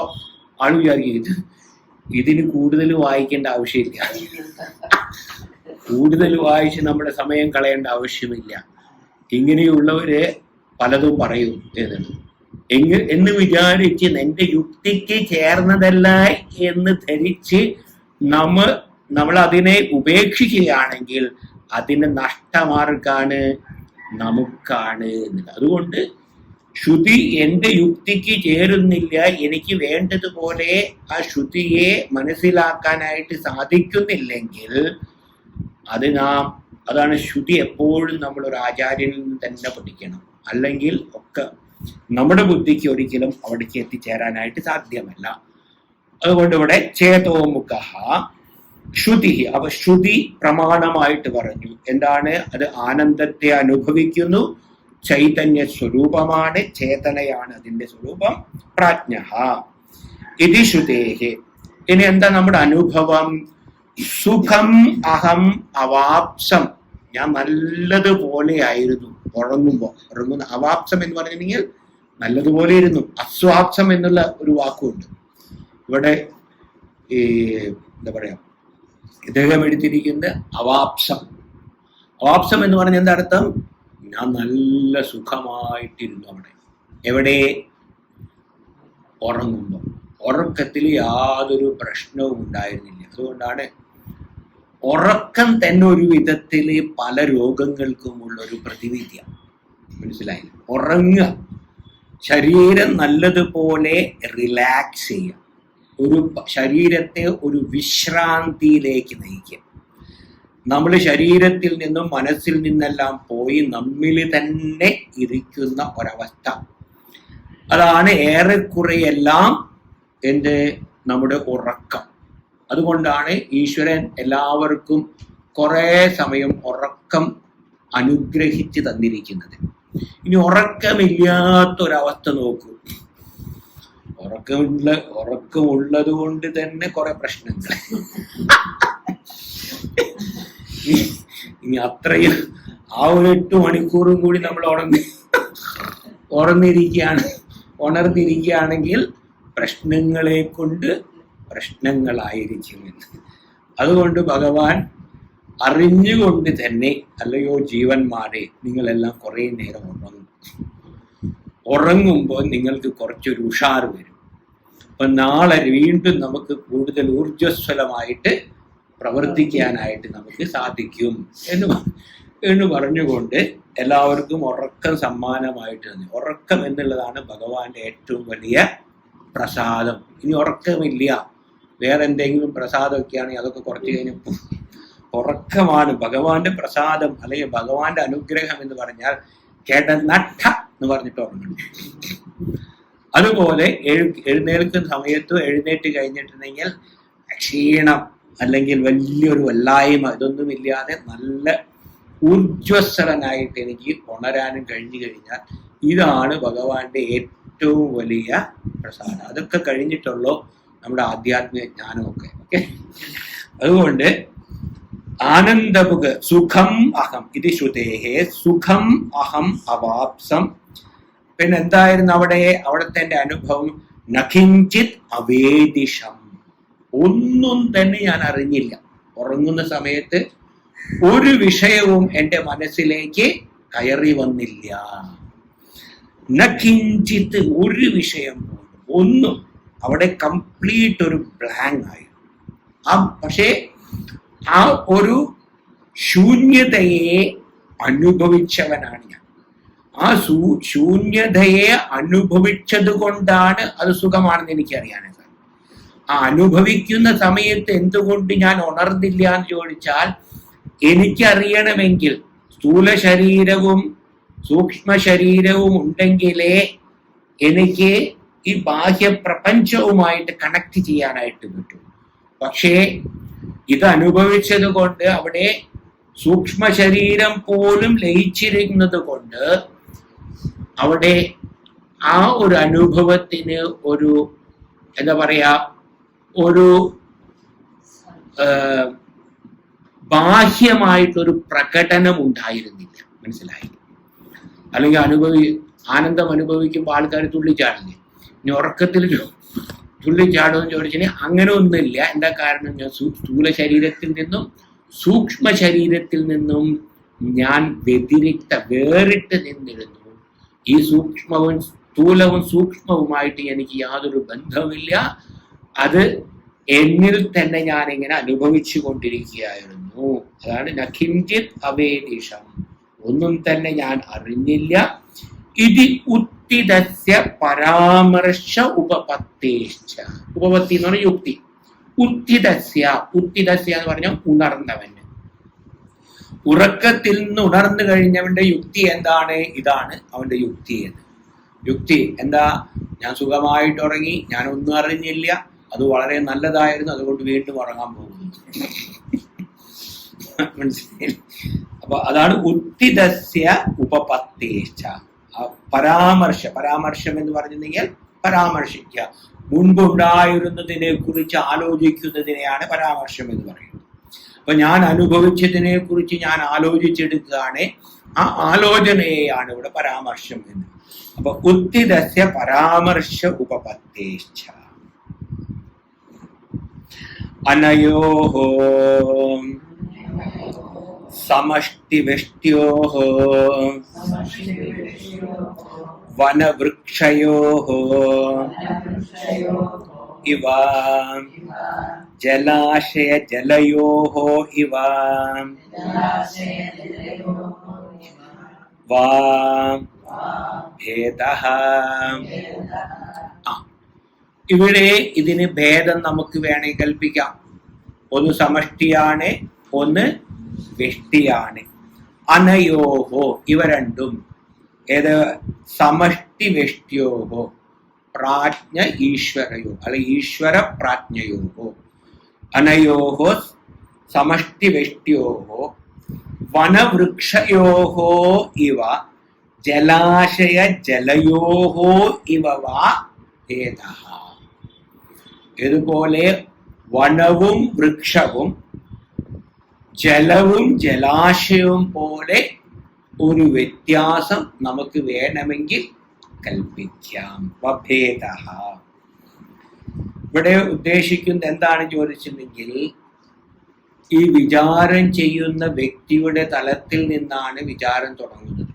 ആൾ വിചാരിക്കും ഇതിന് കൂടുതൽ വായിക്കേണ്ട ആവശ്യമില്ല, കൂടുതൽ വായിച്ച് നമ്മുടെ സമയം കളയേണ്ട ആവശ്യമില്ല, ഇങ്ങനെയുള്ളവര് പലതും പറയും എന്ന് വിചാരിച്ച് എന്റെ യുക്തിക്ക് ചേർന്നതല്ല എന്ന് ധരിച്ച് നമ്മൾ അതിനെ ഉപേക്ഷിക്കുകയാണെങ്കിൽ അതിന്റെ നഷ്ടമാർക്കാണ്, നമുക്കാണ് എന്നുള്ളത്. അതുകൊണ്ട് ശ്രുതി എന്റെ യുക്തിക്ക് ചേരുന്നില്ല, എനിക്ക് വേണ്ടതുപോലെ ആ ശ്രുതിയെ മനസ്സിലാക്കാനായിട്ട് സാധിക്കുന്നില്ലെങ്കിൽ അതാണ് ശ്രുതി എപ്പോഴും നമ്മൾ ഒരു ആചാര്യനിൽ നിന്ന് തന്നെ പഠിക്കണം. അല്ലെങ്കിൽ ഒക്കെ നമ്മുടെ ബുദ്ധിക്ക് ഒരിക്കലും അവിടേക്ക് എത്തിച്ചേരാനായിട്ട് സാധ്യമല്ല. അതുകൊണ്ട് ഇവിടെ ചേതോമുഖ ശ്രുതി, അപ്പൊ ശ്രുതി പ്രമാണമായിട്ട് പറഞ്ഞു. എന്താണ് അത്? ആനന്ദത്തെ അനുഭവിക്കുന്നു, ചൈതന്യ സ്വരൂപമാണ്, ചേതനയാണ് അതിന്റെ സ്വരൂപം. പ്രാജ്ഞ ഇതി ശ്രുതേഹേ. ഇനി എന്താ നമ്മുടെ അനുഭവം? സുഖം അഹം അവാപ്സം, ഞാൻ നല്ലതുപോലെ ആയിരുന്നു ഉറങ്ങുന്ന. അവാപ്സം എന്ന് പറഞ്ഞിട്ടുണ്ടെങ്കിൽ നല്ലതുപോലെ ഇരുന്നു. അസ്വാപ്സം എന്നുള്ള ഒരു വാക്കുണ്ട് ഇവിടെ. ഈ എന്താ പറയാ, ഇദ്ദേഹം എടുത്തിരിക്കുന്നത് അവാപ്സം. അവാപ്സം എന്ന് പറഞ്ഞ എന്താ അർത്ഥം? ഞാൻ നല്ല സുഖമായിട്ടിരുന്നു അവിടെ. എവിടെ? ഉറങ്ങുമ്പോൾ. ഉറക്കത്തിൽ യാതൊരു പ്രശ്നവും ഉണ്ടായിരുന്നില്ല. അതുകൊണ്ടാണ് ഉറക്കം തന്നെ ഒരു വിധത്തിൽ പല രോഗങ്ങൾക്കുമുള്ള ഒരു പ്രതിവിധ്യ. മനസ്സിലായില്ല? ഉറങ്ങുക, ശരീരം നല്ലതുപോലെ റിലാക്സ് ചെയ്യുക, ഒരു ശരീരത്തെ ഒരു വിശ്രാന്തിയിലേക്ക് നയിക്കുക. നമ്മൾ ശരീരത്തിൽ നിന്നും മനസ്സിൽ നിന്നെല്ലാം പോയി നമ്മിൽ തന്നെ ഇരിക്കുന്ന ഒരവസ്ഥ. അതാണ് ഏറെക്കുറെയെല്ലാം നമ്മുടെ ഉറക്കം. അതുകൊണ്ടാണ് ഈശ്വരൻ എല്ലാവർക്കും കുറേ സമയം ഉറക്കം അനുഗ്രഹിച്ച് തന്നിരിക്കുന്നത്. ഇനി ഉറക്കമില്ലാത്തൊരവസ്ഥ നോക്കൂ. ഉറക്കമുള്ളത് കൊണ്ട് തന്നെ കുറെ പ്രശ്നങ്ങൾ. ഇനി അത്രയും ആ ഒരു 8 മണിക്കൂറും കൂടി നമ്മൾ ഉണർന്നിരിക്കുകയാണെങ്കിൽ പ്രശ്നങ്ങളെ കൊണ്ട് പ്രശ്നങ്ങളായിരിക്കുമെന്ന്. അതുകൊണ്ട് ഭഗവാൻ അറിഞ്ഞുകൊണ്ട് തന്നെ, അല്ലയോ ജീവന്മാരെ, നിങ്ങളെല്ലാം കുറേ നേരം ഉറങ്ങുമ്പോൾ നിങ്ങൾക്ക് കുറച്ചൊരു ഉഷാറ് വരും. അപ്പൊ നാളെ വീണ്ടും നമുക്ക് കൂടുതൽ ഊർജ്ജസ്വലമായിട്ട് പ്രവർത്തിക്കാനായിട്ട് നമുക്ക് സാധിക്കും എന്ന് പറഞ്ഞുകൊണ്ട് എല്ലാവർക്കും ഉറക്കം സമ്മാനമായിട്ട് തന്നെ. ഉറക്കം എന്നുള്ളതാണ് ഭഗവാന്റെ ഏറ്റവും വലിയ പ്രസാദം. ഇനി ഉറക്കമില്ല, വേറെ എന്തെങ്കിലും പ്രസാദമൊക്കെ ആണെങ്കിൽ അതൊക്കെ കുറച്ച് കഴിഞ്ഞപ്പോൾ ഉറക്കമാണ് ഭഗവാന്റെ പ്രസാദം, അല്ലെങ്കിൽ ഭഗവാന്റെ അനുഗ്രഹം എന്ന് പറഞ്ഞാൽ കേടനട്ട എന്ന് പറഞ്ഞിട്ട് ഉറങ്ങണം. അതുപോലെ എഴുന്നേൽക്കുന്ന സമയത്ത് എഴുന്നേറ്റ് കഴിഞ്ഞിട്ടുണ്ടെങ്കിൽ ക്ഷീണം അല്ലെങ്കിൽ വലിയൊരു വല്ലായ്മ ഇതൊന്നുമില്ലാതെ നല്ല ഊർജ്ജസ്വലനായിട്ട് എനിക്ക് ഉണരാനും കഴിഞ്ഞു കഴിഞ്ഞാൽ ഇതാണ് ഭഗവാന്റെ ഏറ്റവും വലിയ പ്രസാദം. അതൊക്കെ കഴിഞ്ഞിട്ടുള്ളൂ നമ്മുടെ ആധ്യാത്മിക ജ്ഞാനമൊക്കെ. ഓക്കെ, അതുകൊണ്ട് ആനന്ദമുഖ സുഖം അഹം ഇത് ശ്രുതേഹേ സുഖം അഹം അവാപ്സം. പിന്നെ എന്തായിരുന്നു അവിടുത്തെ എൻ്റെ അനുഭവം? നഖിഞ്ചിത് അവേദിഷം, ഒന്നും തന്നെ ഞാൻ അറിഞ്ഞില്ല. ഉറങ്ങുന്ന സമയത്ത് ഒരു വിഷയവും എൻ്റെ മനസ്സിലേക്ക് കയറി വന്നില്ല. നഖിഞ്ചിത്ത്, ഒരു വിഷയം പോലും, ഒന്നും. അവിടെ കംപ്ലീറ്റ് ഒരു ബ്ലാങ്ക് ആയി. പക്ഷേ ആ ഒരു ശൂന്യതയെ അനുഭവിച്ചവനാണ് ഞാൻ. ആ ശൂന്യതയെ അനുഭവിച്ചത് കൊണ്ടാണ് അത് സുഖമാണെന്ന് എനിക്കറിയാൻ. ആ അനുഭവിക്കുന്ന സമയത്ത് എന്തുകൊണ്ട് ഞാൻ ഉണർന്നില്ല എന്ന് ചോദിച്ചാൽ, എനിക്കറിയണമെങ്കിൽ സ്ഥൂല ശരീരവും സൂക്ഷ്മ ശരീരവും ഉണ്ടെങ്കിലേ എനിക്ക് ഈ ബാഹ്യ പ്രപഞ്ചവുമായിട്ട് കണക്ട് ചെയ്യാനായിട്ട് പറ്റും. പക്ഷേ ഇത് അനുഭവിച്ചത് കൊണ്ട് അവിടെ സൂക്ഷ്മ ശരീരം പോലും ലയിച്ചിരുന്നത് കൊണ്ട് അവിടെ ആ ഒരു അനുഭവത്തിന് ഒരു എന്താ പറയാ, ഒരു ബാഹ്യമായിട്ടൊരു പ്രകടനം ഉണ്ടായിരുന്നില്ല. മനസ്സിലായി? അല്ലെങ്കിൽ ആനന്ദം അനുഭവിക്കുമ്പോൾ ആൾക്കാർ തുള്ളിച്ചാടില്ലേ? ഇനി ഉറക്കത്തിൽ തുള്ളിച്ചാടുമെന്ന് ചോദിച്ചാൽ അങ്ങനെ ഒന്നുമില്ല. എന്താ കാരണം? ഞാൻ സ്ഥൂല ശരീരത്തിൽ നിന്നും സൂക്ഷ്മ ശരീരത്തിൽ നിന്നും ഞാൻ വേറിട്ട് നിന്നിരുന്നു. ഈ സ്ഥൂലവും സൂക്ഷ്മവുമായിട്ട് എനിക്ക് യാതൊരു ബന്ധവുമില്ല. അത് എന്നിൽ തന്നെ ഞാൻ ഇങ്ങനെ അനുഭവിച്ചു കൊണ്ടിരിക്കുകയായിരുന്നു. അതാണ് നഖിഞ്ചിത് അവേദിഷം, ഒന്നും തന്നെ ഞാൻ അറിഞ്ഞില്ല. ഇത് ഉത്തിതസ്യ പരാമർശ ഉപപത്തേശ്ച. ഉപപത്തി എന്ന് പറഞ്ഞാൽ യുക്തി. ഉത്തിതസ്യ എന്ന് പറഞ്ഞാൽ ഉണർന്നവന്. ഉറക്കത്തിൽ നിന്ന് ഉണർന്നു കഴിഞ്ഞവന്റെ യുക്തി എന്താണ്? ഇതാണ് അവന്റെ യുക്തി. യുക്തി എന്താ? ഞാൻ സുഖമായിട്ട് ഉറങ്ങി, ഞാൻ ഒന്നും അറിഞ്ഞില്ല, അത് വളരെ നല്ലതായിരുന്നു, അതുകൊണ്ട് വീണ്ടും ഉറങ്ങാൻ പോകുന്നു. മനസ്സിലായി? അപ്പൊ അതാണ് ഉത്തിതസ്യ ഉപപത്തേശ്ച. പരാമർശം എന്ന് പറഞ്ഞിട്ടുണ്ടെങ്കിൽ പരാമർശിക്കുക, മുൻപുണ്ടായിരുന്നതിനെ കുറിച്ച് ആലോചിക്കുന്നതിനെയാണ് പരാമർശം എന്ന് പറയുന്നത്. അപ്പൊ ഞാൻ അനുഭവിച്ചതിനെ കുറിച്ച് ഞാൻ ആലോചിച്ചെടുക്കുകയാണ്. ആ ആലോചനയെയാണ് ഇവിടെ പരാമർശം എന്ന്. അപ്പൊ ഉത്തിതസ്യ പരാമർശ ഉപപത്തേശ്ച അനയോഹോ സമഷ്ടിവ്യഷ്ട്യോഃ വനവൃക്ഷയോഃ ഇവ ജലാശയ ജലയോഃ ഇവ വാ ഭേദഃ. ഇവിടെ ഇതിന് ഭേദം നമുക്ക് വേണമെങ്കിൽ കൽപ്പിക്കാം. ഒന്ന് സമഷ്ടിയാണ്, ഒന്ന് വ്യഷ്ടിയാണ്. അനയോഹോ ഇവ രണ്ടും ഏത് സമഷ്ടി വ്യഷ്ട്യോഹോ പ്രാജ്ഞ ഈശ്വരയോ അല്ലെ ഈശ്വര പ്രാജ്ഞയോഹോ. അനയോഹോ സമഷ്ടി വ്യഷ്ട്യോഹോ വനവൃക്ഷയോഹോ ഇവ ജലാശയ ജലയോഹോ ഇവ വാ ഭേദഃ. ഇതുപോലെ വനവും വൃക്ഷവും ജലവും ജലാശയവും പോലെ ഒരു വ്യത്യാസം നമുക്ക് വേണമെങ്കിൽ കൽപ്പിക്കാം. വഭേദഃ. ഇവിടെ ഉദ്ദേശിക്കുന്നത് എന്താണ് ചോദിച്ചിട്ടുണ്ടെങ്കിൽ, ഈ വിചാരം ചെയ്യുന്ന വ്യക്തിയുടെ തലത്തിൽ നിന്നാണ് വിചാരം തുടങ്ങുന്നത്.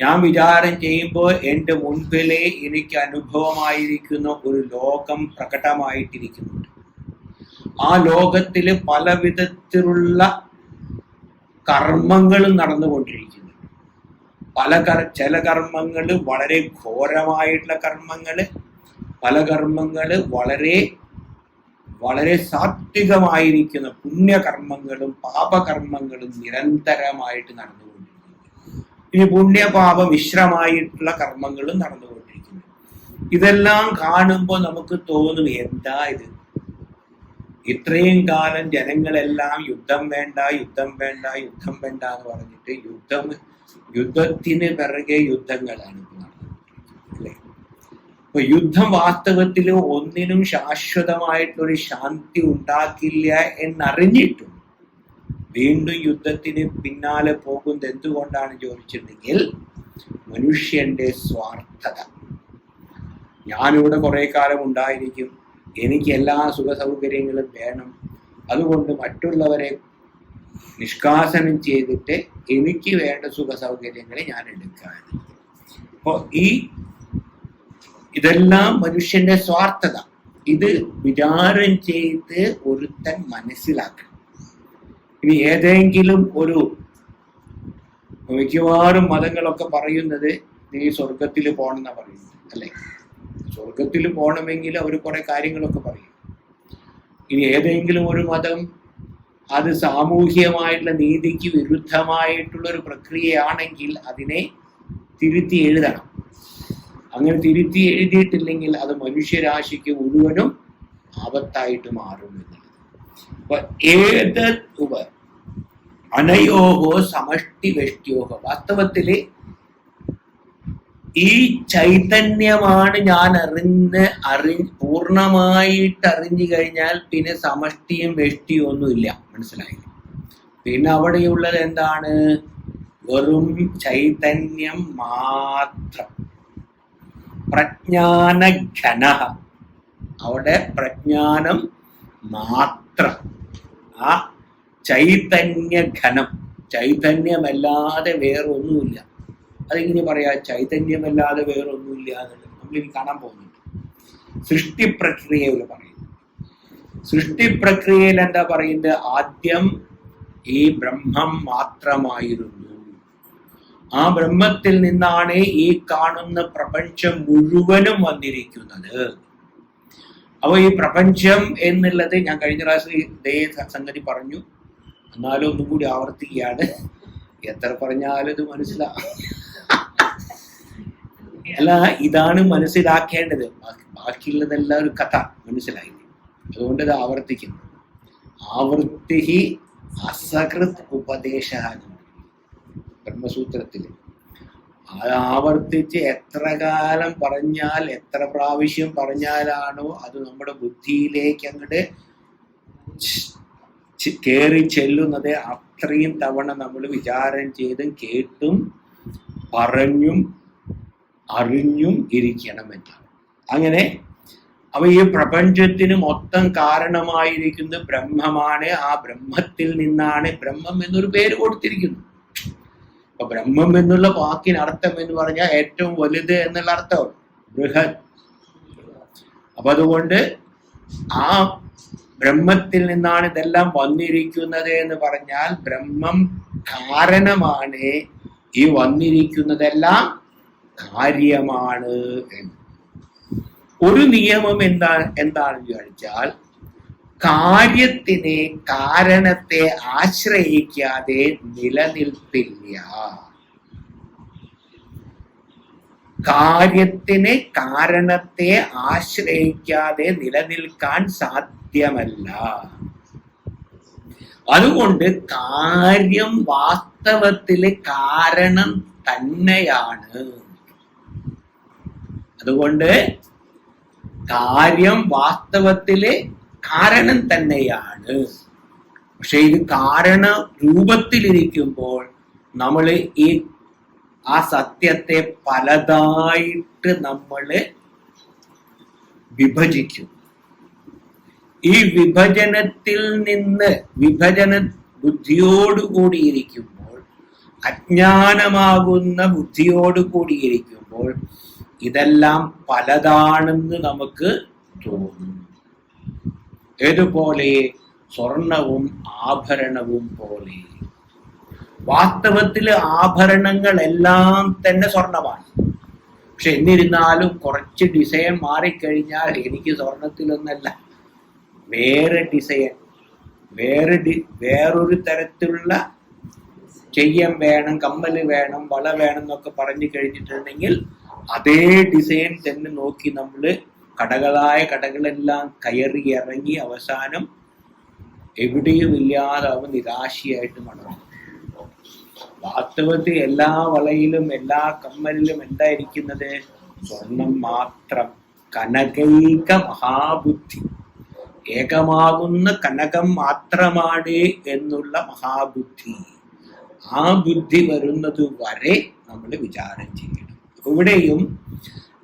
ഞാൻ വിചാരം ചെയ്യുമ്പോൾ എൻ്റെ മുൻപിലെ എനിക്ക് അനുഭവമായിരിക്കുന്ന ഒരു ലോകം പ്രകടമായിട്ടിരിക്കുന്നുണ്ട്. ആ ലോകത്തിൽ പല വിധത്തിലുള്ള കർമ്മങ്ങളും നടന്നുകൊണ്ടിരിക്കുന്നു. ചില കർമ്മങ്ങൾ വളരെ ഘോരമായിട്ടുള്ള കർമ്മങ്ങള്, പല കർമ്മങ്ങള് വളരെ വളരെ സാത്വികമായിരിക്കുന്ന പുണ്യകർമ്മങ്ങളും പാപകർമ്മങ്ങളും നിരന്തരമായിട്ട് നടന്നുകൊണ്ടിരിക്കുന്നു. ഇനി പുണ്യപാപ മിശ്രമായിട്ടുള്ള കർമ്മങ്ങളും നടന്നുകൊണ്ടിരിക്കുന്നു. ഇതെല്ലാം കാണുമ്പോൾ നമുക്ക് തോന്നും, എന്താ ഇത്? ഇത്രയും കാലം ജനങ്ങളെല്ലാം യുദ്ധം വേണ്ട യുദ്ധം വേണ്ട യുദ്ധം വേണ്ട എന്ന് പറഞ്ഞിട്ട് യുദ്ധത്തിന് പിറകെ യുദ്ധങ്ങളാണ് അല്ലേ? അപ്പൊ യുദ്ധം വാസ്തവത്തിൽ ഒന്നിനും ശാശ്വതമായിട്ടൊരു ശാന്തി ഉണ്ടാക്കില്ല എന്നറിഞ്ഞിട്ടും വീണ്ടും യുദ്ധത്തിന് പിന്നാലെ പോകുന്നത് എന്തുകൊണ്ടാണ് ചോദിച്ചിട്ടുണ്ടെങ്കിൽ മനുഷ്യന്റെ സ്വാർത്ഥത. ഞാനിവിടെ കുറെ കാലം ഉണ്ടായിരിക്കും, എനിക്ക് എല്ലാ സുഖ സൗകര്യങ്ങളും വേണം, അതുകൊണ്ട് മറ്റുള്ളവരെ നിഷ്കാസനം ചെയ്തിട്ട് എനിക്ക് വേണ്ട സുഖ സൗകര്യങ്ങളെ ഞാൻ എടുക്കാൻ. അപ്പോൾ ഇതെല്ലാം മനുഷ്യന്റെ സ്വാർത്ഥത. ഇത് വിചാരം ചെയ്ത് ഒരുത്തൻ മനസ്സിലാക്കണം. ഇനി ഏതെങ്കിലും മിക്കവാറും മതങ്ങളൊക്കെ പറയുന്നത് നീ സ്വർഗത്തിൽ പോകണമെന്നാണ് പറയുന്നത് അല്ലേ? സ്വർഗത്തിൽ പോകണമെങ്കിൽ അവർ കുറെ കാര്യങ്ങളൊക്കെ പറയും. ഇനി ഏതെങ്കിലും ഒരു മതം അത് സാമൂഹികമായിട്ടുള്ള നീതിക്ക് വിരുദ്ധമായിട്ടുള്ള ഒരു പ്രക്രിയയാണെങ്കിൽ അതിനെ തിരുത്തി എഴുതണം. അങ്ങനെ തിരുത്തി എഴുതിയിട്ടില്ലെങ്കിൽ അത് മനുഷ്യരാശിക്ക് മുഴുവനും ആപത്തായിട്ട് മാറും എന്നുള്ളത്. അപ്പൊ അനയോഹോ സമഷ്ടി വ്യഷ്ട്യോഹോ, വാസ്തവത്തില് ഈ ചൈതന്യമാണ് ഞാൻ പൂർണ്ണമായിട്ട് അറിഞ്ഞു കഴിഞ്ഞാൽ പിന്നെ സമഷ്ടിയും വ്യഷ്ടിയും ഒന്നുമില്ല. മനസ്സിലായില്ല? പിന്നെ അവിടെയുള്ളത് എന്താണ്? വെറും ചൈതന്യം മാത്രം. പ്രജ്ഞാനഘന, അവിടെ പ്രജ്ഞാനം മാത്രം. ആ ചൈതന്യഘനം, ചൈതന്യമല്ലാതെ വേറൊന്നുമില്ല. അതെങ്ങനെ പറയാ? ചൈതന്യമല്ലാതെ വേറൊന്നുമില്ല എന്നുള്ളത് നമ്മളിനി കാണാൻ പോകുന്നുണ്ട്. സൃഷ്ടിപ്രക്രിയയിൽ പറയുന്നു. സൃഷ്ടിപ്രക്രിയയിൽ എന്താ പറയുന്നത്? ആദ്യം ഈ ബ്രഹ്മം മാത്രമായിരുന്നു. ആ ബ്രഹ്മത്തിൽ നിന്നാണ് ഈ കാണുന്ന പ്രപഞ്ചം മുഴുവനും വന്നിരിക്കുന്നത്. അപ്പൊ ഈ പ്രപഞ്ചം എന്നുള്ളത് ഞാൻ കഴിഞ്ഞ പ്രാവശ്യം ഇതേ സംഗതി പറഞ്ഞു, എന്നാലും ഒന്നും കൂടി ആവർത്തിക്കുകയാണ്. എത്ര പറഞ്ഞാലും ഇത് മനസ്സിലാവും. അല്ല, ഇതാണ് മനസ്സിലാക്കേണ്ടത്. ബാക്കിയുള്ളതെല്ലാം ഒരു കഥ, മനസ്സിലായി. അതുകൊണ്ട് ഇത് ആവർത്തിക്കുന്നു. ആവർത്തി അസകൃത് ഉപദേശ ബ്രഹ്മസൂത്രത്തിൽ അത് ആവർത്തിച്ച് എത്ര കാലം പറഞ്ഞാൽ, എത്ര പ്രാവശ്യം പറഞ്ഞാലാണോ അത് നമ്മുടെ ബുദ്ധിയിലേക്ക് അങ്ങോട്ട് കയറി ചെല്ലുന്നത് അത്രയും തവണ നമ്മൾ വിചാരം ചെയ്തും കേട്ടും പറഞ്ഞും അറിഞ്ഞും ഇരിക്കണമെന്നാണ്. അങ്ങനെ അപ്പൊ ഈ പ്രപഞ്ചത്തിന് മൊത്തം കാരണമായിരിക്കുന്നത് ബ്രഹ്മമാണ്. ആ ബ്രഹ്മത്തിൽ നിന്നാണ് ബ്രഹ്മം എന്നൊരു പേര് കൊടുത്തിരിക്കുന്നത്. അപ്പൊ ബ്രഹ്മം എന്നുള്ള വാക്കിന് അർത്ഥം എന്ന് പറഞ്ഞാൽ ഏറ്റവും വലുത് എന്നുള്ള അർത്ഥമാണ്, ബൃഹത്. അപ്പൊ അതുകൊണ്ട് ആ ബ്രഹ്മത്തിൽ നിന്നാണ് ഇതെല്ലാം വന്നിരിക്കുന്നത് എന്ന് പറഞ്ഞാൽ ബ്രഹ്മം കാരണമാണ്, ഈ വന്നിരിക്കുന്നതെല്ലാം കാര്യമാണ് എന്ന്. ഒരു നിയമം എന്താണെന്ന് ചോദിച്ചാൽ കാര്യത്തിനെ കാരണത്തെ ആശ്രയിക്കാതെ നിലനിൽപ്പില്ല. കാര്യത്തിന് കാരണത്തെ ആശ്രയിക്കാതെ നിലനിൽക്കാൻ സാധ്യമല്ല. അതുകൊണ്ട് കാര്യം വാസ്തവത്തില് കാരണം തന്നെയാണ്. അതുകൊണ്ട് കാര്യം വാസ്തവത്തില് കാരണം തന്നെയാണ്. പക്ഷെ ഇത് കാരണ രൂപത്തിലിരിക്കുമ്പോൾ നമ്മൾ ആ സത്യത്തെ പലതായിട്ട് നമ്മള് വിഭജിക്കും. ഈ വിഭജനത്തിൽ നിന്ന് വിഭജന ബുദ്ധിയോടുകൂടിയിരിക്കുമ്പോൾ, അജ്ഞാനമാകുന്ന ബുദ്ധിയോടുകൂടിയിരിക്കുമ്പോൾ ഇതെല്ലാം പലതാണെന്ന് നമുക്ക് തോന്നും. ഏതുപോലെ? സ്വർണവും ആഭരണവും പോലെ. വാസ്തവത്തില് ആഭരണങ്ങളെല്ലാം തന്നെ സ്വർണമാണ്. പക്ഷെ എന്നിരുന്നാലും കുറച്ച് ഡിസൈൻ മാറിക്കഴിഞ്ഞാൽ എനിക്ക് സ്വർണത്തിലൊന്നല്ല, വേറെ ഡിസൈൻ, വേറൊരു തരത്തിലുള്ള ചെയ്യാൻ വേണം, കമ്മല് വേണം, വള വേണം എന്നൊക്കെ പറഞ്ഞു കഴിഞ്ഞിട്ടുണ്ടെങ്കിൽ അതേ ഡിസൈൻ തന്നെ നോക്കി നമ്മള് കടകളെല്ലാം കയറി ഇറങ്ങി അവസാനം എവിടെയും ഇല്ലാതാവും, നിരാശയായിട്ട് മടങ്ങും. വാസ്തവത്തിൽ എല്ലാ വളയിലും എല്ലാ കമ്മലിലും എന്തായിരിക്കുന്നത്? സ്വർണം മാത്രം. കനകൈക മഹാബുദ്ധി, ഏകമാകുന്ന കനകം മാത്രമാണ് എന്നുള്ള മഹാബുദ്ധി. ആ ബുദ്ധി വരുന്നത് വരെ നമ്മൾ വിചാരം ചെയ്യണം. ഇവിടെയും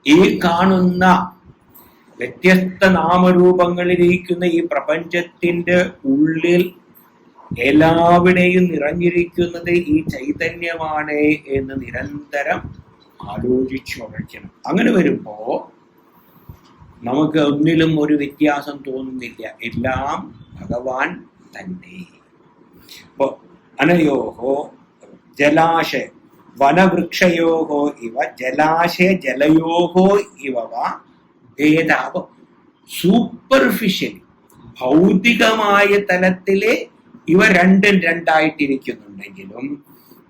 ഈ കാണുന്ന വ്യത്യസ്ത നാമരൂപങ്ങളിലിരിക്കുന്ന ഈ പ്രപഞ്ചത്തിന്റെ ഉള്ളിൽ എല്ലാവിടെയും നിറഞ്ഞിരിക്കുന്നത് ഈ ചൈതന്യമാണ് എന്ന് നിരന്തരം ആലോചിച്ചുറയ്ക്കണം. അങ്ങനെ വരുമ്പോ നമുക്ക് ഒന്നിലും ഒരു വ്യത്യാസം തോന്നുന്നില്ല, എല്ലാം ഭഗവാൻ തന്നെ. ഇപ്പൊ അനയോഹോ ജലാശയ വനവൃക്ഷയോഹോ ഇവ ജലാശയ ജലയോഹോ ഇവ ഭേദാവ. സൂപ്പർഫിഷ്യലി ഭൗതികമായ തലത്തില് ഇവ രണ്ടും രണ്ടായിട്ടിരിക്കുന്നുണ്ടെങ്കിലും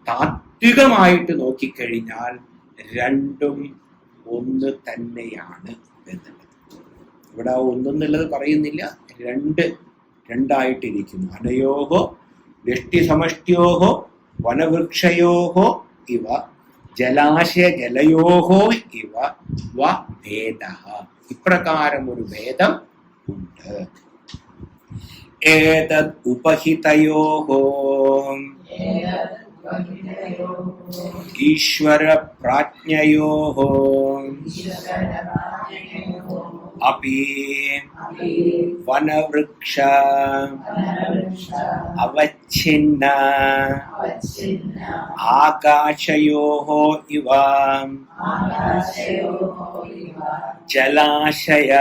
താത്വികമായിട്ട് നോക്കിക്കഴിഞ്ഞാൽ രണ്ടും ഒന്ന് തന്നെയാണ് എന്നുള്ളത്. ഇവിടെ ഒന്നെന്നുള്ളത് പറയുന്നില്ല, രണ്ടായിട്ടിരിക്കുന്നു. അനയോഹോ വ്യഷ്ടി സമഷ്ടിയോഹോ വനവൃക്ഷയോഹോ ഇവ ജലാശയ ജലയോഹോ ഇവ വ ഭേദഃ. ഇപ്രകാരം ഒരു ഭേദം ഉണ്ട്. ഏതദ് ഉപഹിതയോഹോ ഈശ്വര പ്രാജ്ഞയോഹോ അപി വനവൃക്ഷ അവച്ഛിന്ന ആകാശയോഹോ ഇവ ജലാശയ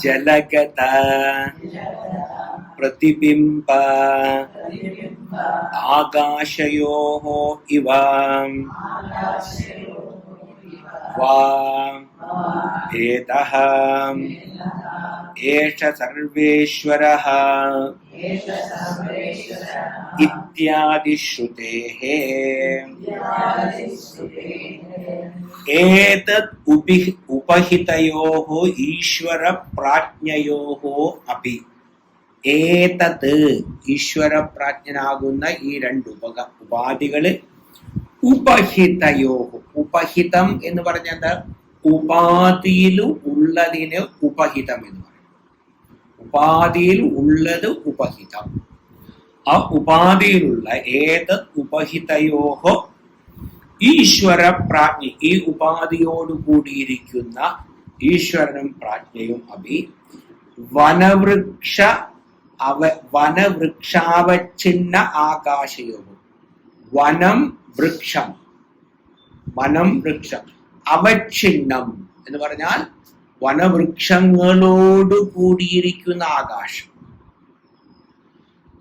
ജലഗത പ്രതിബിംബ ആകാശയോഹോ ഇവ വാ ഭേദഃ ഏഷ സർവേശ്വരഃ ഇത്യാദി ശ്രുതേഃ. ഏതദ് ഉപഹിതയോഃ ഈശ്വര പ്രാജ്ഞയോഃ അപി. ഏതത് ഈശ്വരപ്രാജ്ഞനാകുന്ന ഈ രണ്ട് ഉപാധികള് ഉപഹിതയോഹോ. ഉപഹിതം എന്ന് പറഞ്ഞാൽ എന്താ? ഉപാധിയിലും ഉള്ളതിന് ഉപഹിതം എന്ന് പറയും. ഉപാധിയിൽ ഉള്ളത് ഉപഹിതം. ആ ഉപാധിയിലുള്ള ഏതത് ഉപഹിതയോഹോ ഈശ്വര പ്രാജ്ഞ, ഈ ഉപാധിയോട് കൂടിയിരിക്കുന്ന ഈശ്വരനും പ്രാജ്ഞയും അഭി വനവൃക്ഷാവച്ഛിന്ന ആകാശയോഗം. വനം വൃക്ഷം അവച്ഛിന്നം എന്ന് പറഞ്ഞാൽ വനവൃക്ഷങ്ങളോട് കൂടിയിരിക്കുന്ന ആകാശം.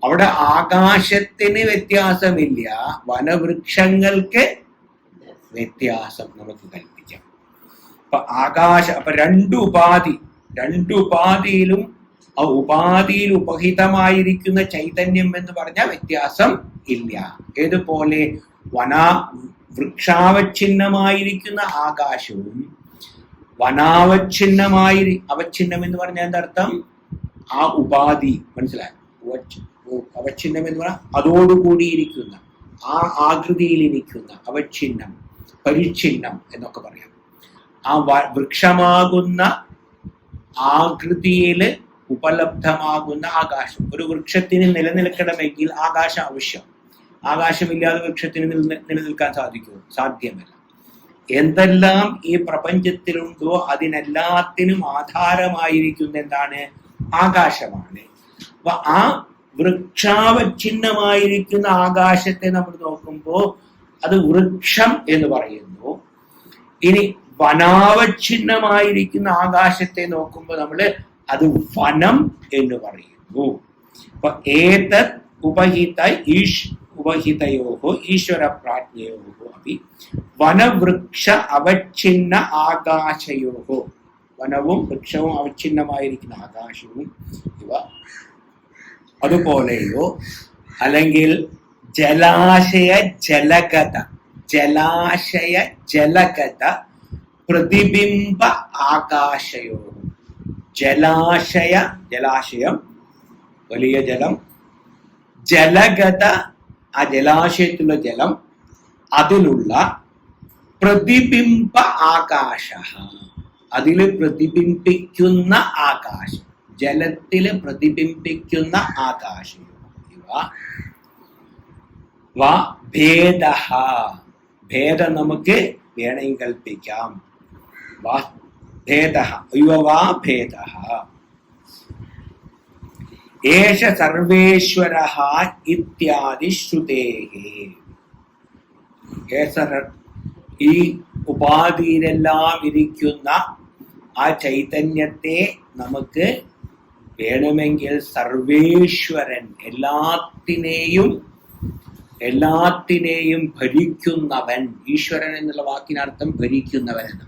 അവിടെ ആകാശത്തിന് വ്യത്യാസമില്ല, വനവൃക്ഷങ്ങൾക്ക് വ്യത്യാസം നമുക്ക് കൽപ്പിക്കാം. അപ്പൊ രണ്ട് ഉപാധിയിലും ആ ഉപാധിയിൽ ഉപഹിതമായിരിക്കുന്ന ചൈതന്യം എന്ന് പറഞ്ഞാൽ വ്യത്യാസം ഇല്ല. ഏതുപോലെ വൃക്ഷാവച്ഛിന്നമായിരിക്കുന്ന ആകാശവും അവച്ഛിന്നം എന്ന് പറഞ്ഞാൽ എന്തർത്ഥം? ആ ഉപാധി മനസ്സിലായി. അവച്ഛിന്നം എന്ന് പറഞ്ഞാൽ അതോടുകൂടിയിരിക്കുന്ന, ആ ആകൃതിയിലിരിക്കുന്ന അവച്ഛിന്നം, പരിച്ഛിന്നം എന്നൊക്കെ പറയാം. ആ വൃക്ഷമാകുന്ന ആകൃതിയിൽ ഉപലബ്ധമാകുന്ന ആകാശം. ഒരു വൃക്ഷത്തിന് നിലനിൽക്കണമെങ്കിൽ ആകാശം ആവശ്യം. ആകാശമില്ലാതെ വൃക്ഷത്തിന് നിലനിൽക്കാൻ സാധിക്കുമോ? സാധ്യമല്ല. എന്തെല്ലാം ഈ പ്രപഞ്ചത്തിലുണ്ടോ അതിനെല്ലാത്തിനും ആധാരമായിരിക്കുന്ന എന്താണ്? ആകാശമാണ്. അപ്പൊ ആ വൃക്ഷാവച്ഛിന്നമായിരിക്കുന്ന ആകാശത്തെ നമ്മൾ നോക്കുമ്പോൾ അത് വൃക്ഷം എന്ന് പറയുന്നു. ഇനി വനാവച്ഛിന്നമായിരിക്കുന്ന ആകാശത്തെ നോക്കുമ്പോൾ നമ്മൾ അത് വനം എന്ന് പറയുന്നു. അപ്പൊ ഏതത് ഉപഹിതയോഹോ ഈശ്വര പ്രാജ്ഞയോഹോ അഭി വനവൃക്ഷ അവച്ഛിന്ന ആകാശയോഹോ, വനവും വൃക്ഷവും അവച്ഛിന്നമായിരിക്കുന്ന ആകാശവും ഇവ അതുപോലെയോ, അല്ലെങ്കിൽ ജലാശയ ജലഗത പ്രതിബിംബ ആകാശയോ. ജലാശയം വലിയ ജലം, ജലഗത ആ ജലാശയത്തിലുള്ള ജലം, അതിലുള്ള പ്രതിബിംബ ആകാശ, അതില് പ്രതിബിംബിക്കുന്ന ആകാശം, ജലത്തില് പ്രതിബിംബിക്കുന്ന ആകാശം. ഇവ ഭേദം നമുക്ക് വേണമെങ്കിൽ കൽപ്പിക്കാം. ഏഷ സർവേശ്വരഃ ഇത്യാദി ശ്രുതേഹി. ഈ ഉപാധിയിലെല്ലാം ഇരിക്കുന്ന ആ ചൈതന്യത്തെ നമുക്ക് വേണമെങ്കിൽ സർവേശ്വരൻ, എല്ലാത്തിനെയും ഭരിക്കുന്നവൻ. ഈശ്വരൻ എന്നുള്ള വാക്കിനർത്ഥം ഭരിക്കുന്നവൻ എന്ന്.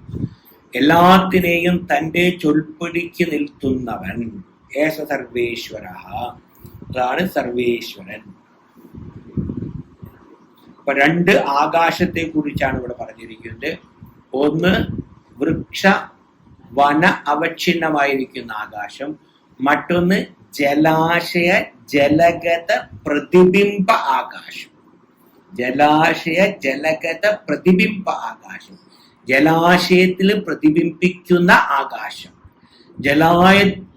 എല്ലാത്തിനെയും തൻ്റെ ചൊൽപ്പടിക്ക് നിൽത്തുന്നവൻ. ഏഷ സർവേശ്വര, അതാണ് സർവേശ്വരൻ. അപ്പൊ രണ്ട് ആകാശത്തെ കുറിച്ചാണ് ഇവിടെ പറഞ്ഞിരിക്കുന്നത്. ഒന്ന് വൃക്ഷ വന അവച്ഛിന്നമായിരിക്കുന്ന ആകാശം, മറ്റൊന്ന് ജലാശയ ജലഗത പ്രതിബിംബ ആകാശം. ജലാശയത്തിൽ പ്രതിബിംബിക്കുന്ന ആകാശം,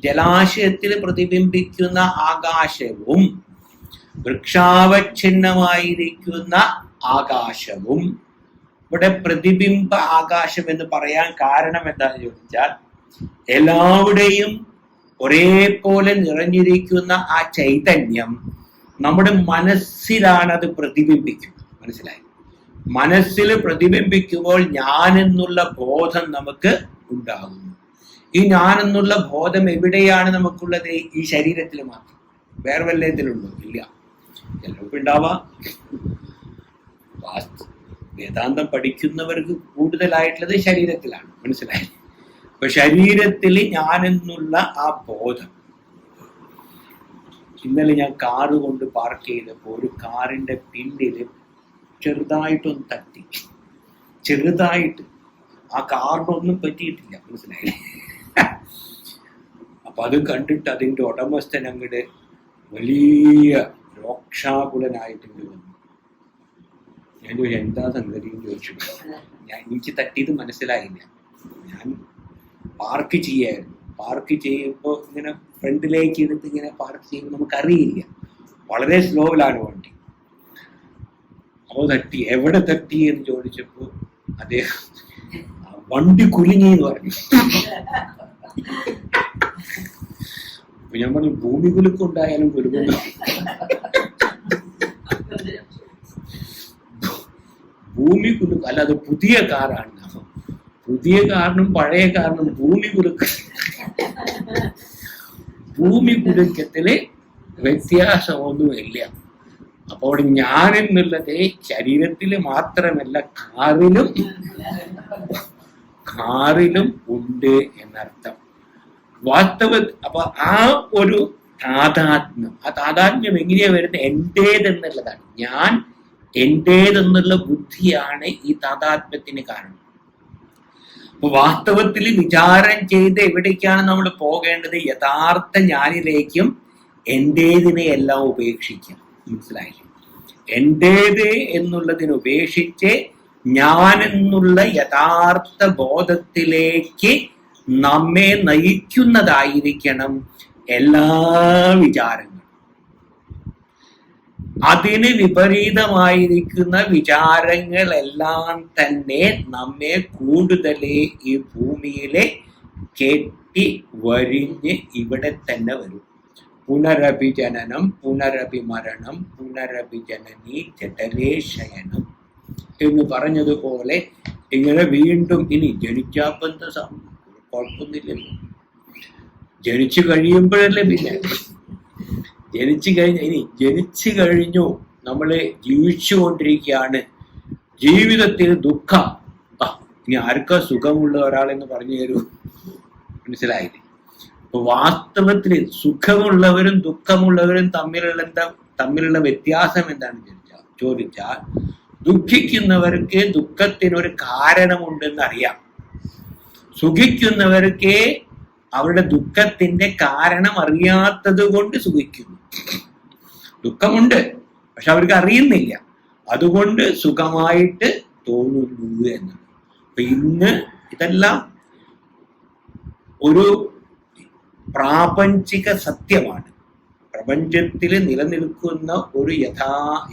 ജലാശയത്തിൽ പ്രതിബിംബിക്കുന്ന ആകാശവും വൃക്ഷാവച്ഛിന്നമായിരിക്കുന്ന ആകാശവും. ഇവിടെ പ്രതിബിംബ ആകാശം എന്ന് പറയാൻ കാരണം എന്താണെന്ന് ചോദിച്ചാൽ, എല്ലാവരുടെയും ഒരേപോലെ നിറഞ്ഞിരിക്കുന്ന ആ ചൈതന്യം നമ്മുടെ മനസ്സിലാണ് അത് പ്രതിബിംബിക്കുന്നത്. മനസ്സിലായി? മനസ്സിൽ പ്രതിബിംബിക്കുമ്പോൾ ഞാനെന്നുള്ള ബോധം നമുക്ക് ഉണ്ടാകുന്നു. ഈ ഞാനെന്നുള്ള ബോധം എവിടെയാണ് നമുക്കുള്ളത്? ഈ ശരീരത്തിൽ മാത്രം. വേറെ വല്ലതിലുണ്ടോ? ഇല്ല. ചിലർക്ക് ഉണ്ടാവാം. വേദാന്തം പഠിക്കുന്നവർക്ക് കൂടുതലായിട്ടുള്ളത് ശരീരത്തിലാണ്. മനസ്സിലായി? അപ്പൊ ശരീരത്തിൽ ഞാനെന്നുള്ള ആ ബോധം. ഇന്നലെ ഞാൻ കാറ് കൊണ്ട് പാർക്ക് ചെയ്തപ്പോൾ ഒരു കാറിന്റെ പിന്നിൽ ചെറുതായിട്ടൊന്ന് തട്ടി. ചെറുതായിട്ട്. ആ കാറിനൊന്നും പറ്റിയിട്ടില്ല. മനസ്സിലായി? അപ്പൊ അത് കണ്ടിട്ട് അതിന്റെ ഉടമസ്ഥൻ അങ്ങോട്ട് വലിയ രോക്ഷാകുലനായിട്ട് വന്നു. ഞാൻ എന്താ സംഗതി എന്ന് ചോദിച്ചു. എനിക്ക് തട്ടിയത് മനസ്സിലായില്ല. ഞാൻ പാർക്ക് ചെയ്യായിരുന്നു. പാർക്ക് ചെയ്യുമ്പോൾ ഇങ്ങനെ ഫ്രണ്ടിലേക്ക് എടുത്ത് ഇങ്ങനെ പാർക്ക് ചെയ്യുമ്പോൾ നമുക്കറിയില്ല, വളരെ സ്ലോയിലാണ് വണ്ടി. അപ്പോൾ തട്ടി, എവിടെ തട്ടി എന്ന് ചോദിച്ചപ്പോൾ അദ്ദേഹം വണ്ടി കുലുങ്ങി എന്ന് പറഞ്ഞു. അപ്പൊ ഞാൻ പറഞ്ഞു, ഭൂമി കുലുക്കുണ്ടായാലും കുലുങ്ങുന്നു, ഭൂമി കുലുക്കം അല്ല, അത് പുതിയ കാറാണ്. പുതിയ കാറിനും പഴയ കാറിനും ഭൂമി കുലുക്കത്തില് വ്യത്യാസമൊന്നുമില്ല. അപ്പോൾ ഞാൻ എന്നുള്ളത് ശരീരത്തില് മാത്രമല്ല കാറിലും ഉണ്ട് എന്നർത്ഥം. അപ്പൊ ആ ഒരു താതാത്മ്യം, ആ താതാത്മ്യം എങ്ങനെയാ വരുന്നത്? എന്റേതെന്നുള്ളതാണ്. ഞാൻ എന്റേതെന്നുള്ള ബുദ്ധിയാണ് ഈ താതാത്മ്യത്തിന് കാരണം. അപ്പൊ വാസ്തവത്തിൽ വിചാരം ചെയ്ത് എവിടേക്കാണ് നമ്മൾ പോകേണ്ടത്? യഥാർത്ഥ ഞാനിലേക്കും എന്റേതിനെ എല്ലാം ഉപേക്ഷിക്കാം. മനസ്സിലായില്ലേ? എന്റേത് എന്നുള്ളതിനെ ഉപേക്ഷിച്ച് ഞാൻ എന്നുള്ള യഥാർത്ഥ ബോധത്തിലേക്ക് നമ്മെ നയിക്കുന്നതായിരിക്കണം എല്ലാ വിചാരങ്ങളും. അതിന് വിപരീതമായിരിക്കുന്ന വിചാരങ്ങളെല്ലാം തന്നെ നമ്മെ കൂടുതൽ ഈ ഭൂമിയിലെ കെട്ടി വരിഞ്ഞ് ഇവിടെ തന്നെ വരും. പുനരഭിജനനം, പുനരഭിമരണം, പുനരഭിജനനി ജഠരേ ശയനം എന്ന് പറഞ്ഞതുപോലെ ഇങ്ങനെ വീണ്ടും ഇനി ജനിക്കാപ്പന്ത കുഴപ്പമൊന്നുമില്ലല്ലോ. ജനിച്ചു കഴിയുമ്പോഴല്ലേ, പിന്നെ ജനിച്ചു കഴിഞ്ഞു, നമ്മള് ജീവിച്ചുകൊണ്ടിരിക്കുകയാണ്. ജീവിതത്തിൽ ദുഃഖം, ഇനി ആർക്കാ സുഖമുള്ള ഒരാളെന്ന് പറഞ്ഞു തരൂ? മനസ്സിലായില്ലേ? അപ്പൊ വാസ്തവത്തില് സുഖമുള്ളവരും ദുഃഖമുള്ളവരും തമ്മിലുള്ള വ്യത്യാസം എന്താണെന്ന് ചോദിച്ചാൽ ദുഃഖിക്കുന്നവർക്ക് ദുഃഖത്തിനൊരു കാരണമുണ്ടെന്ന് അറിയാം. സുഖിക്കുന്നവർക്ക് അവരുടെ ദുഃഖത്തിന്റെ കാരണം അറിയാത്തത് കൊണ്ട് സുഖിക്കുന്നു. ദുഃഖമുണ്ട്, പക്ഷെ അവർക്ക് അറിയുന്നില്ല, അതുകൊണ്ട് സുഖമായിട്ട് തോന്നുന്നു എന്നാണ്. അപ്പൊ ഇന്ന് ഇതെല്ലാം ഒരു പ്രാപഞ്ചിക സത്യമാണ്, പ്രപഞ്ചത്തിൽ നിലനിൽക്കുന്ന ഒരു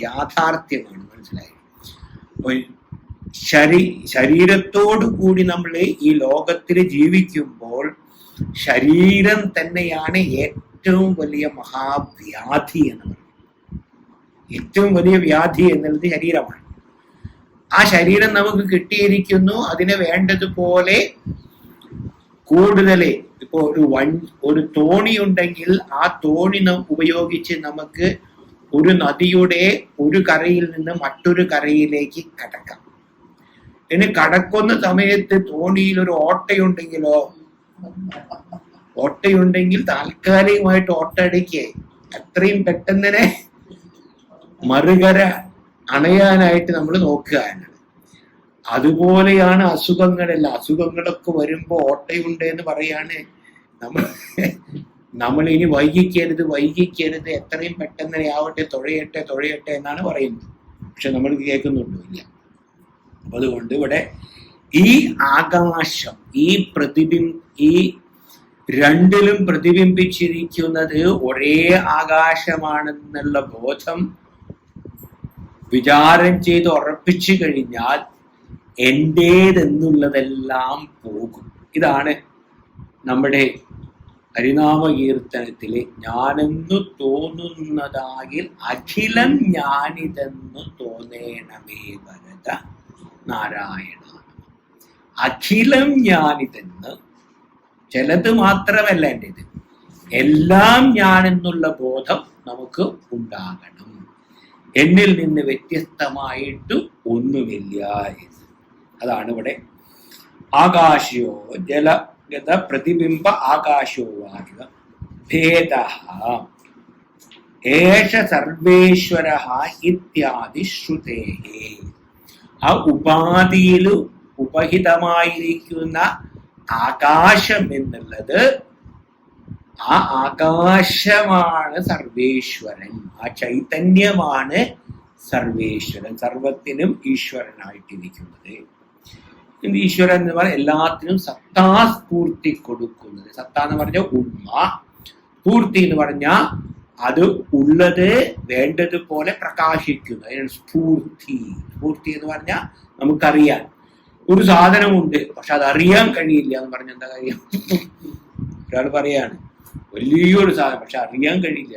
യാഥാർത്ഥ്യമാണ്. മനസ്സിലായി? ശരീരത്തോടു കൂടി നമ്മൾ ഈ ലോകത്തിൽ ജീവിക്കുമ്പോൾ ശരീരം തന്നെയാണ് ഏറ്റവും വലിയ മഹാവ്യാധി എന്ന് പറയുന്നത്. ഏറ്റവും വലിയ വ്യാധി എന്നുള്ളത് ശരീരമാണ്. ആ ശരീരം നമുക്ക് കിട്ടിയിരിക്കുന്നു, അതിന് വേണ്ടതുപോലെ കൂടുതൽ. ഇപ്പോ ഒരു തോണി ഉണ്ടെങ്കിൽ ആ തോണി ഉപയോഗിച്ച് നമുക്ക് ഒരു നദിയുടെ ഒരു കരയിൽ നിന്ന് മറ്റൊരു കരയിലേക്ക് കടക്കാം. ഇനി കടക്കുന്ന സമയത്ത് തോണിയിൽ ഒരു ഓട്ടയുണ്ടെങ്കിൽ താൽക്കാലികമായിട്ട് ഓട്ടയടിക്ക് എത്രയും പെട്ടെന്ന് മറുകര അണയാനായിട്ട് നമ്മൾ നോക്കുക എന്നത്. അതുപോലെയാണ് അസുഖങ്ങളൊക്കെ വരുമ്പോ ഓട്ടയുണ്ട് എന്ന് പറയാണ്. നമ്മൾ ഇനി വൈകിക്കരുത്, എത്രയും പെട്ടെന്ന് ആവട്ടെ, തുഴയട്ടെ എന്നാണ് പറയുന്നത്. പക്ഷെ നമ്മൾ കേൾക്കുന്നുണ്ടോ? ഇല്ല. അപ്പൊ അതുകൊണ്ട് ഇവിടെ ഈ ആകാശം, ഈ രണ്ടിലും പ്രതിബിംബിച്ചിരിക്കുന്നത് ഒരേ ആകാശമാണെന്നുള്ള ബോധം വിചാരം ചെയ്ത് ഉറപ്പിച്ചു കഴിഞ്ഞാൽ എന്റേതെന്നുള്ളതെല്ലാം പോകും. ഇതാണ് നമ്മുടെ ഹരിനാമകീർത്തനത്തിലെ ഞാനെന്നു തോന്നുന്നതാകിൽ അഖിലം ഞാനിതെന്നു തോന്നേണമേ വരദ നാരായണ. അഖിലം ഞാനിതെന്ന്, ചിലത് മാത്രമല്ല എൻ്റെത്, എല്ലാം ഞാനെന്നുള്ള ബോധം നമുക്ക് ഉണ്ടാകണം. എന്നിൽ നിന്ന് വ്യത്യസ്തമായിട്ട് ഒന്നുമില്ല എന്ന്. അതാണ് ഇവിടെ ആകാശയോ ജലഗത പ്രതിബിംബ ആകാശോ വാചക ഭേദ ഏഷ സർവേശ്വര ഇത്യാദി ശ്രുതേ. ആ ഉപാധിയിൽ ഉപഹിതമായിരിക്കുന്ന ആകാശം എന്നുള്ളത്, ആ ആകാശമാണ് സർവേശ്വരൻ, ആ ചൈതന്യമാണ് സർവേശ്വരൻ, സർവത്തിനും ഈശ്വരനായിട്ടിരിക്കുന്നത്. ഈശ്വരൻ എന്ന് പറഞ്ഞാൽ എല്ലാത്തിനും സത്താസ്ഫൂർത്തി കൊടുക്കുന്നത്. സത്ത എന്ന് പറഞ്ഞാൽ ഉണ്മ, സ്ഫൂർത്തി എന്ന് പറഞ്ഞാൽ അത് ഉള്ളത് വേണ്ടതുപോലെ പ്രകാശിക്കുന്നു. അതിനാണ് സ്ഫൂർത്തി. സ്ഫൂർത്തി എന്ന് പറഞ്ഞാൽ നമുക്കറിയാൻ ഒരു സാധനമുണ്ട്, പക്ഷെ അത് അറിയാൻ കഴിയില്ല എന്ന് പറഞ്ഞ എന്താ കാര്യം? ഒരാൾ പറയാണ് വലിയൊരു സാധനം പക്ഷെ അറിയാൻ കഴിയില്ല.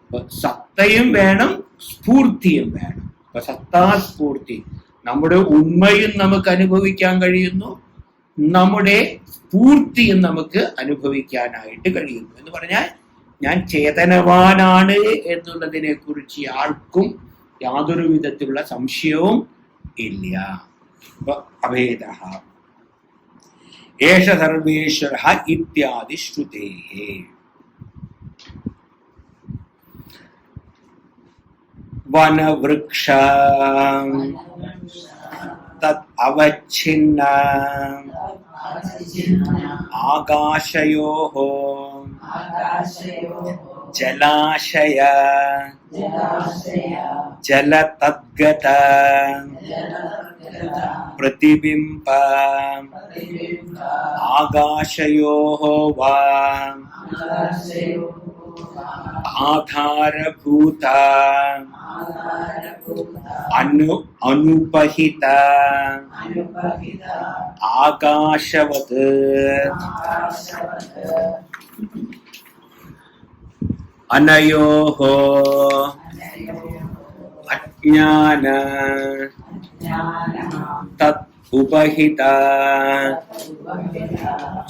അപ്പൊ സത്തയും വേണം, സ്ഫൂർത്തിയും വേണം. അപ്പൊ സത്താസ്ഫൂർത്തി, നമ്മുടെ ഉണ്മയും നമുക്ക് അനുഭവിക്കാൻ കഴിയുന്നു, നമ്മുടെ സ്ഫൂർത്തിയും നമുക്ക് അനുഭവിക്കാനായിട്ട് കഴിയുന്നു. എന്ന് പറഞ്ഞാൽ ഞാൻ ചേതനവാനാണ് എന്നുള്ളതിനെ കുറിച്ച് ആർക്കും യാതൊരു വിധത്തിലുള്ള സംശയവും ഇല്ല. അഭേദഃ ഏഷ സർവേശ്വരഃ ഇത്യാദി ശ്രുതേഃ. വനവൃക്ഷ തത് അവച്ഛിന്ന ആകാശയോഃ ജലാശയ ജലതദ്ഗത പ്രതിബിംബ ആകാശയോഃ വാ ആധാരഭൂത അനുപഹിത ആകാശവത് അനയോഃ അജ്ഞാന തത് ഉപഹിത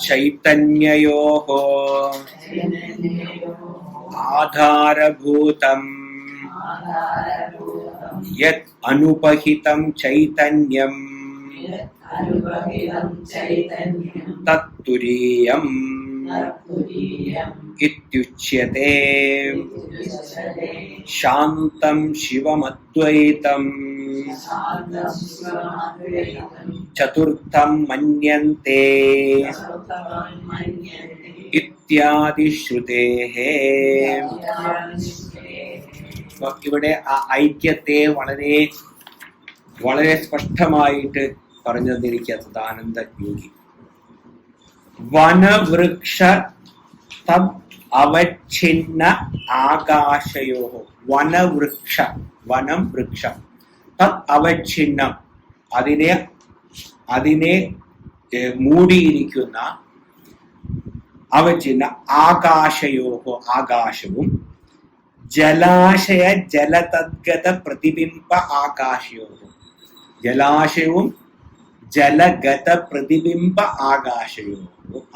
ചൈതന്യയോഃ ആധാരഭൂതം യത് അനുപഹിതം ചൈതന്യം തത്തുരീയം ഇത്യുച്യത്തെ. ശാന്തം ശിവമദ്വൈതം ചതുർത്ഥം മന്യന്തെ ഇത്യാദി ശ്രുതേഃ. ഇവിടെ ആ ഐക്യത്തെ വളരെ വളരെ സ്പഷ്ടമായിട്ട് പറഞ്ഞു തന്നിരിക്കുന്നത് ആനന്ദയോഗി. വനവൃക്ഷ തദ് അവച്ഛിന്ന ആകാശയോഃ. വനവൃക്ഷ, വനം വൃക്ഷം, തദ് അവച്ഛിന്നം അതിനെ മൂടിയിരിക്കുന്ന, അവച്ഛിന്ന ആകാശയോഃ ആകാശവും, ജലാശയ ജലതദ്ഗത പ്രതിബിംബ ആകാശയോഃ ജലാശയവും ജലഗത പ്രതിബിംബ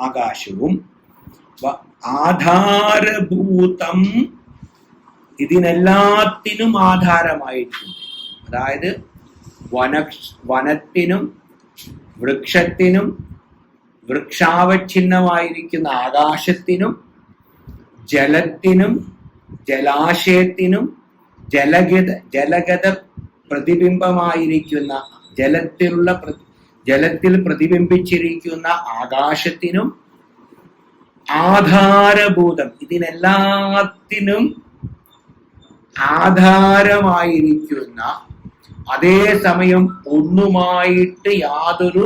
ആകാശവും ആധാരഭൂതം ഇതിനെല്ലാത്തിനും ആധാരമായിട്ടുണ്ട്. അതായത് വനത്തിനും വൃക്ഷത്തിനും വൃക്ഷാവച്ഛിന്നമായിരിക്കുന്ന ആകാശത്തിനും ജലത്തിനും ജലാശയത്തിനും ജലഗത പ്രതിബിംബമായിരിക്കുന്ന ജലത്തിൽ പ്രതിബിംബിച്ചിരിക്കുന്ന ആകാശത്തിനും ആധാരഭൂതം ഇതിനെല്ലാത്തിനും ആധാരമായിരിക്കുന്ന, അതേസമയം ഒന്നുമായിട്ട് യാതൊരു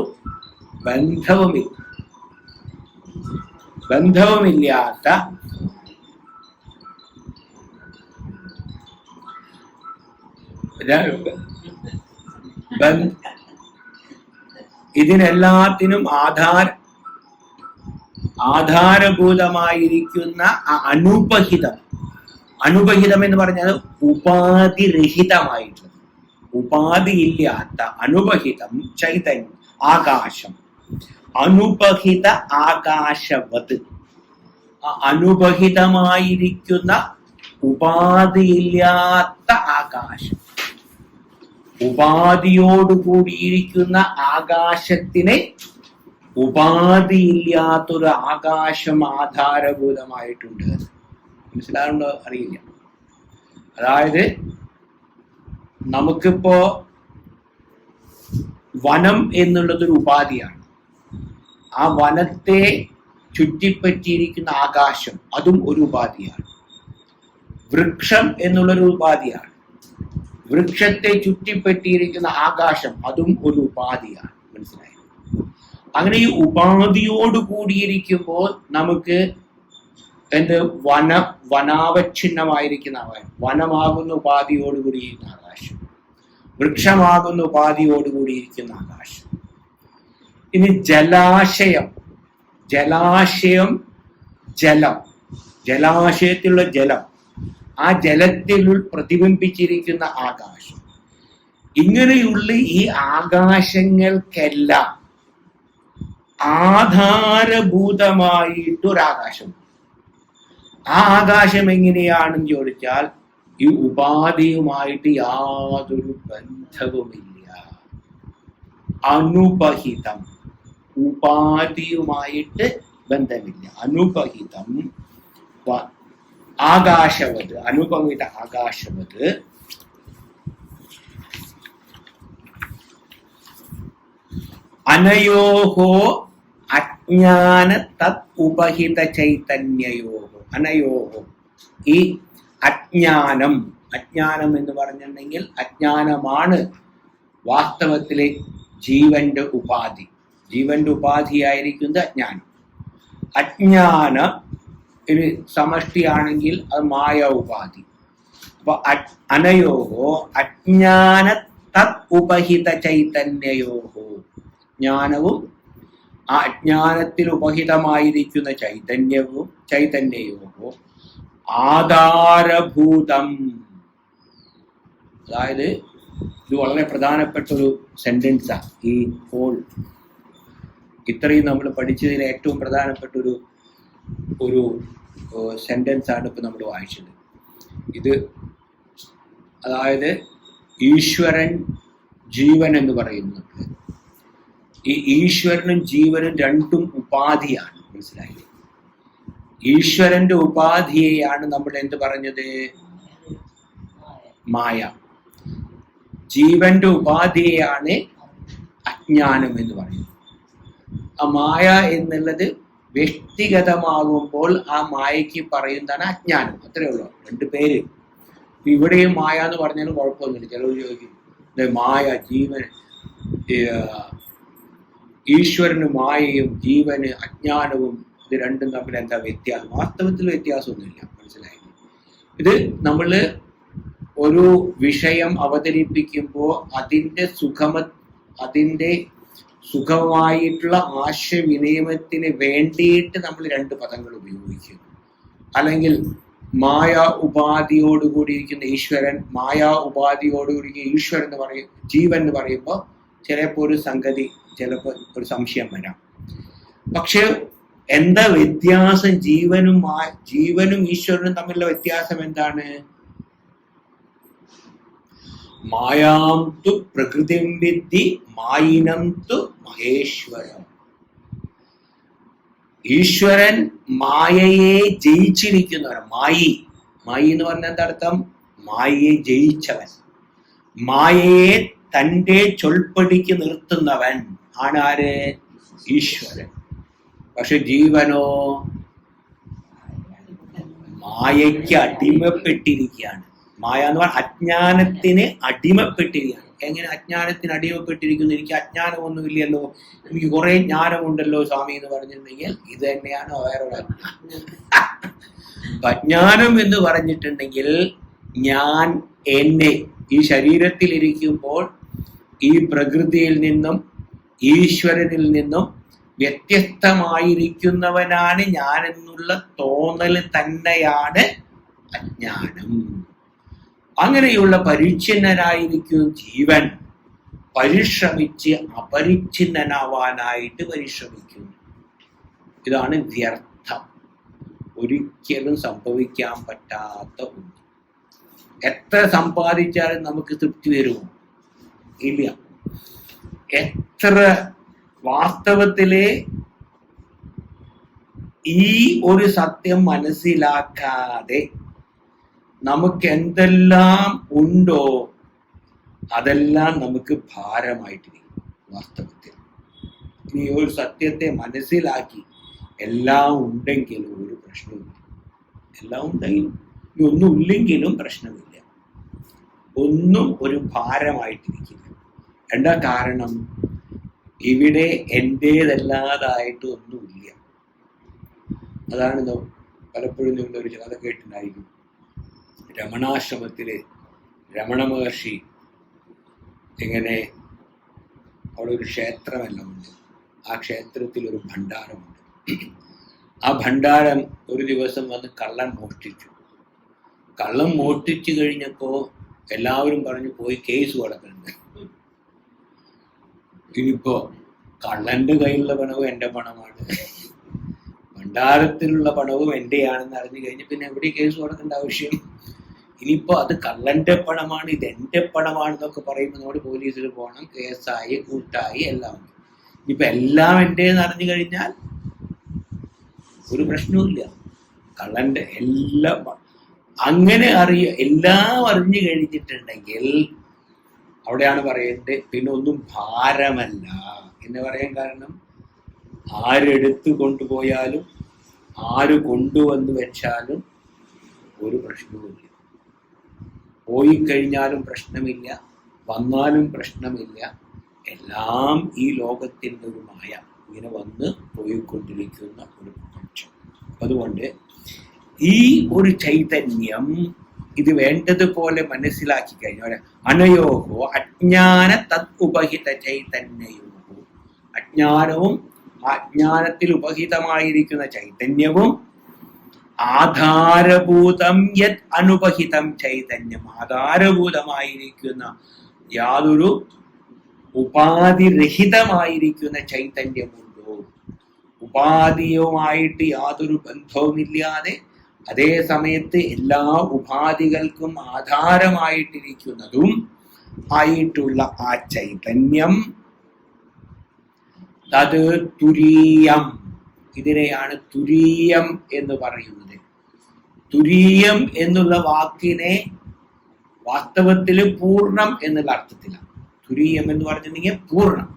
ബന്ധവുമില്ലാത്ത ഇതിനെല്ലാത്തിനും ആധാരഭൂതമായിരിക്കുന്ന അനുപഹിതം എന്ന് പറഞ്ഞാൽ ഉപാധിരഹിതമായിട്ടുള്ള, ഉപാധിയില്ലാത്ത അനുപഹിതം ചൈതന്യം ആകാശം. അനുപഹിത ആകാശവത്, അനുപഹിതമായിരിക്കുന്ന ഉപാധിയില്ലാത്ത ആകാശം. ഉപാധിയോടുകൂടിയിരിക്കുന്ന ആകാശത്തിനെ ഉപാധിയില്ലാത്തൊരു ആകാശം ആധാരഭൂതമായിട്ടുണ്ട്. മനസ്സിലാവുണ്ടോ അറിയില്ല. അതായത് നമുക്കിപ്പോ വനം എന്നുള്ളതൊരു ഉപാധിയാണ്. ആ വനത്തെ ചുറ്റിപ്പറ്റിയിരിക്കുന്ന ആകാശം അതും ഒരു ഉപാധിയാണ്. വൃക്ഷം എന്നുള്ളൊരു ഉപാധിയാണ്. വൃക്ഷത്തെ ചുറ്റിപ്പറ്റിയിരിക്കുന്ന ആകാശം അതും ഒരു ഉപാധിയാണ്. അങ്ങനെ ഈ ഉപാധിയോട് കൂടിയിരിക്കുമ്പോൾ നമുക്ക് എന്ത് വനാവച്ഛിന്നമായിരിക്കുന്ന ആകാശം, വനമാകുന്ന ഉപാധിയോട് കൂടിയിരിക്കുന്ന ആകാശം, വൃക്ഷമാകുന്ന ഉപാധിയോട് കൂടിയിരിക്കുന്ന ആകാശം. ഇനി ജലാശയം, ജലം, ജലാശയത്തിലുള്ള ജലം, ആ ജലത്തിൽ പ്രതിബിംബിച്ചിരിക്കുന്ന ആകാശം. ഇങ്ങനെയുള്ള ഈ ആകാശങ്ങൾക്കെല്ലാം ആധാരഭൂതമായിട്ടൊരാകാശം. ആ ആകാശം എങ്ങനെയാണെന്ന് ചോദിച്ചാൽ ഈ ഉപാധിയുമായിട്ട് യാതൊരു ബന്ധവുമില്ല, അനുപഹിതം. ഉപാധിയുമായിട്ട് ബന്ധമില്ല, അനുപഹിതം. ആകാശവത്, അനുപഹിത ആകാശവത്. അനയോഹോ അജ്ഞാന തത് ഉപഹിത ചൈതന്യയോഹോ. അനയോഹോ, ഈ അജ്ഞാനം, അജ്ഞാനം എന്ന് പറഞ്ഞിട്ടുണ്ടെങ്കിൽ അജ്ഞാനമാണ് വാസ്തവത്തിലെ ജീവന്റെ ഉപാധി. ജീവന്റെ ഉപാധിയായിരിക്കുന്നത് അജ്ഞാനം. അജ്ഞാന ഒരു സമഷ്ടിയാണെങ്കിൽ അത് മായ ഉപാധി. അപ്പൊ അനയോഹോ അജ്ഞാന തത് ഉപഹിത ചൈതന്യയോഹോ. ജ്ഞാനവും ആ അജ്ഞാനത്തിൽ ഉപഹിതമായിരിക്കുന്ന ചൈതന്യയോഹോ ആധാരഭൂതം. അതായത് ഇത് വളരെ പ്രധാനപ്പെട്ട ഒരു സെന്റൻസാണ്. ഈ ഹോൾ ഇത്രയും നമ്മൾ പഠിച്ചതിൽ ഏറ്റവും പ്രധാനപ്പെട്ട ഒരു സെന്റൻസ് ആണ് ഇപ്പൊ നമ്മൾ വായിച്ചത്. ഇത് അതായത് ഈശ്വരൻ ജീവൻ എന്ന് പറയുന്നുണ്ട്. ഈ ഈശ്വരനും ജീവനും രണ്ടും ഉപാധിയാണ്. മനസ്സിലായില്ലേ? ഈശ്വരന്റെ ഉപാധിയെയാണ് നമ്മൾ എന്ത് പറഞ്ഞത്? മായ. ജീവന്റെ ഉപാധിയെയാണ് അജ്ഞാനം എന്ന് പറയുന്നത്. ആ മായ എന്നുള്ളത് വ്യക്തിഗതമാകുമ്പോൾ ആ മായയ്ക്ക് പറയുന്നതാണ് അജ്ഞാനം. അത്രേ ഉള്ളൂ, രണ്ട് പേര്. ഇവിടെയും മായ എന്ന് പറഞ്ഞാലും കുഴപ്പമൊന്നുമില്ല. ചിലർ ചോദിക്കും മായ ജീവൻ, ഈശ്വരന് മായയും ജീവന് അജ്ഞാനവും ഇത് രണ്ടും തമ്മിൽ എന്താ വ്യത്യാസം? വാസ്തവത്തിൽ വ്യത്യാസമൊന്നുമില്ല. മനസ്സിലായി? ഇത് നമ്മള് ഒരു വിഷയം അവതരിപ്പിക്കുമ്പോൾ അതിൻ്റെ സുഖമായിട്ടുള്ള ആശയവിനിമയത്തിന് വേണ്ടിയിട്ട് നമ്മൾ രണ്ട് പദങ്ങൾ ഉപയോഗിക്കും. അല്ലെങ്കിൽ മായ ഉപാധിയോടുകൂടിയിരിക്കുന്ന ഈശ്വരൻ, മായ ഉപാധിയോടുകൂടിയിരിക്കുന്ന ഈശ്വരൻ എന്ന് പറയും, ജീവൻ എന്ന് പറയുമ്പോൾ ചിലപ്പോൾ ഒരു സംഗതി, ചിലപ്പോൾ ഒരു സംശയം വരാം. പക്ഷെ എന്താ വ്യത്യാസം? ജീവനും ഈശ്വരനും തമ്മിലുള്ള വ്യത്യാസം എന്താണ്? മായാം തു പ്രകൃതിം വിദ്ധി മായിനം തു മഹേശ്വരം. ഈശ്വരൻ മായയെ ജയിച്ചിരിക്കുന്നവൻ. മായി എന്ന് പറഞ്ഞ എന്താ അർത്ഥം? മായയെ ജയിച്ചവൻ, മായയെ തൻ്റെ ചൊൽപ്പടിക്ക് നിർത്തുന്നവൻ ആണ് ആര്? ഈശ്വരൻ. പക്ഷെ ജീവനോ മായയ്ക്ക് അടിമപ്പെട്ടിരിക്കുകയാണ്. മായ എന്ന് പറഞ്ഞാൽ അജ്ഞാനത്തിന് അടിമപ്പെട്ടിരിക്കുകയാണ്. എങ്ങനെ അജ്ഞാനത്തിന് അടിമപ്പെട്ടിരിക്കുന്നു? എനിക്ക് അജ്ഞാനമൊന്നുമില്ലല്ലോ, എനിക്ക് കുറെ ജ്ഞാനമുണ്ടല്ലോ സ്വാമി എന്ന് പറഞ്ഞിട്ടുണ്ടെങ്കിൽ ഇത് തന്നെയാണ് വേറൊരു അജ്ഞാനം. അജ്ഞാനം എന്ന് പറഞ്ഞിട്ടുണ്ടെങ്കിൽ ഞാൻ എന്നെ ഈ ശരീരത്തിൽ ഇരിക്കുമ്പോൾ ഈ പ്രകൃതിയിൽ നിന്നും ഈശ്വരനിൽ നിന്നും വ്യത്യസ്തമായിരിക്കുന്നവനാണ് ഞാൻ എന്നുള്ള തോന്നൽ തന്നെയാണ് അജ്ഞാനം. അങ്ങനെയുള്ള പരിച്ഛിന്നനായിരിക്കും ജീവൻ പരിശ്രമിച്ച് അപരിച്ഛിന്നനാവാനായിട്ട് പരിശ്രമിക്കുന്നു. ഇതാണ് വ്യർത്ഥം, ഒരിക്കലും സംഭവിക്കാൻ പറ്റാത്ത ഒന്ന്. എത്ര സമ്പാദിച്ചാലും നമുക്ക് തൃപ്തി വരുമോ? ഇല്ല. എത്ര വാസ്തവത്തില് ഈ ഒരു സത്യം മനസ്സിലാക്കാതെ നമുക്ക് എന്തെല്ലാം ഉണ്ടോ അതെല്ലാം നമുക്ക് ഭാരമായിട്ടിരിക്കും വാസ്തവത്തിൽ. ഈ ഒരു സത്യത്തെ മനസ്സിലാക്കി എല്ലാം ഉണ്ടെങ്കിലും ഒരു പ്രശ്നമില്ല. എല്ലാം ഉണ്ടെങ്കിലും ഒന്നും ഇല്ലെങ്കിലും പ്രശ്നമില്ല. ഒന്നും ഒരു ഭാരമായിട്ടിരിക്കില്ല. എന്താ കാരണം? ഇവിടെ എൻ്റേതല്ലാതായിട്ട് ഒന്നുമില്ല. അതാണ് പലപ്പോഴും നിങ്ങളൊരു കഥ കേട്ടിട്ടുണ്ടായിരിക്കും. രമണാശ്രമത്തില് രമണ മഹർഷി ഇങ്ങനെ അവിടെ ഒരു ക്ഷേത്രമെല്ലാം ഉണ്ട്. ആ ക്ഷേത്രത്തിൽ ഒരു ഭണ്ഡാരമുണ്ട്. ആ ഭണ്ഡാരം ഒരു ദിവസം വന്ന് കള്ളൻ മോഷ്ടിച്ചു. കള്ളൻ മോഷ്ടിച്ചു കഴിഞ്ഞപ്പോൾ എല്ലാവരും പറഞ്ഞു പോയി കേസ് കൊടുക്കുന്നുണ്ട്. ഇനിയിപ്പോ കള്ളന്റെ കയ്യിലുള്ള പണവും എൻ്റെ പണമാണ്, ഭണ്ഡാരത്തിലുള്ള പണവും എൻ്റെയാണെന്ന് അറിഞ്ഞു കഴിഞ്ഞ് പിന്നെ എവിടെ കേസ് കൊടുക്കേണ്ട ആവശ്യം? ഇനിയിപ്പോ അത് കള്ളന്റെ പണമാണ്, ഇത് എൻ്റെ പണമാണെന്നൊക്കെ പറയുമ്പോൾ നമ്മൾ പോലീസിൽ പോകണം, കേസായി കൂട്ടായി എല്ലാം. ഇനിയിപ്പോ എല്ലാം എൻ്റെന്ന് അറിഞ്ഞു കഴിഞ്ഞാൽ ഒരു പ്രശ്നവുമില്ല. കള്ളന്റെ എല്ലാം അങ്ങനെ എല്ലാം അറിഞ്ഞു കഴിഞ്ഞിട്ടുണ്ടെങ്കിൽ അവിടെയാണ് പറയേണ്ടത് പിന്നെ ഒന്നും ഭാരമല്ല എന്ന് പറയാൻ കാരണം ആരെടുത്ത് കൊണ്ടുപോയാലും ആര് കൊണ്ടുവന്ന് വെച്ചാലും ഒരു പ്രശ്നവുമില്ല. പോയി കഴിഞ്ഞാലും പ്രശ്നമില്ല, വന്നാലും പ്രശ്നമില്ല. എല്ലാം ഈ ലോകത്തിൻ്റെ ഒരു മായ, ഇങ്ങനെ വന്ന് പോയിക്കൊണ്ടിരിക്കുന്ന ഒരു പ്രപഞ്ചം. അതുകൊണ്ട് ഈ ഒരു ചൈതന്യം ഇത് വേണ്ടതുപോലെ മനസ്സിലാക്കി കഴിഞ്ഞാൽ അനയോഹോ അജ്ഞാന തത് ഉപഹിത ചൈതന്യയോഹോ, അജ്ഞാനവും അജ്ഞാനത്തിൽ ഉപഹിതമായിരിക്കുന്ന ചൈതന്യവും ആധാരഭൂതം യത് അനുപഹിതം ചൈതന്യം, ആധാരഭൂതമായിരിക്കുന്ന യാതൊരു ഉപാധിരഹിതമായിരിക്കുന്ന ചൈതന്യമുണ്ടോ, ഉപാധിയുമായിട്ട് യാതൊരു ബന്ധവുമില്ലാതെ അതേ സമയത്ത് എല്ലാ ഉപാധികൾക്കും ആധാരമായിട്ടിരിക്കുന്നതും ആയിട്ടുള്ള ആ ചൈതന്യം തത് തുരീയം, ഇതിനെയാണ് തുരീയം എന്ന് പറയുന്നത്. തുരീയം എന്നുള്ള വാക്കിനെ വാസ്തവത്തിൽ പൂർണ്ണം എന്നുള്ള അർത്ഥത്തിലാണ്. തുരീയം എന്ന് പറഞ്ഞിട്ടുണ്ടെങ്കിൽ പൂർണ്ണം.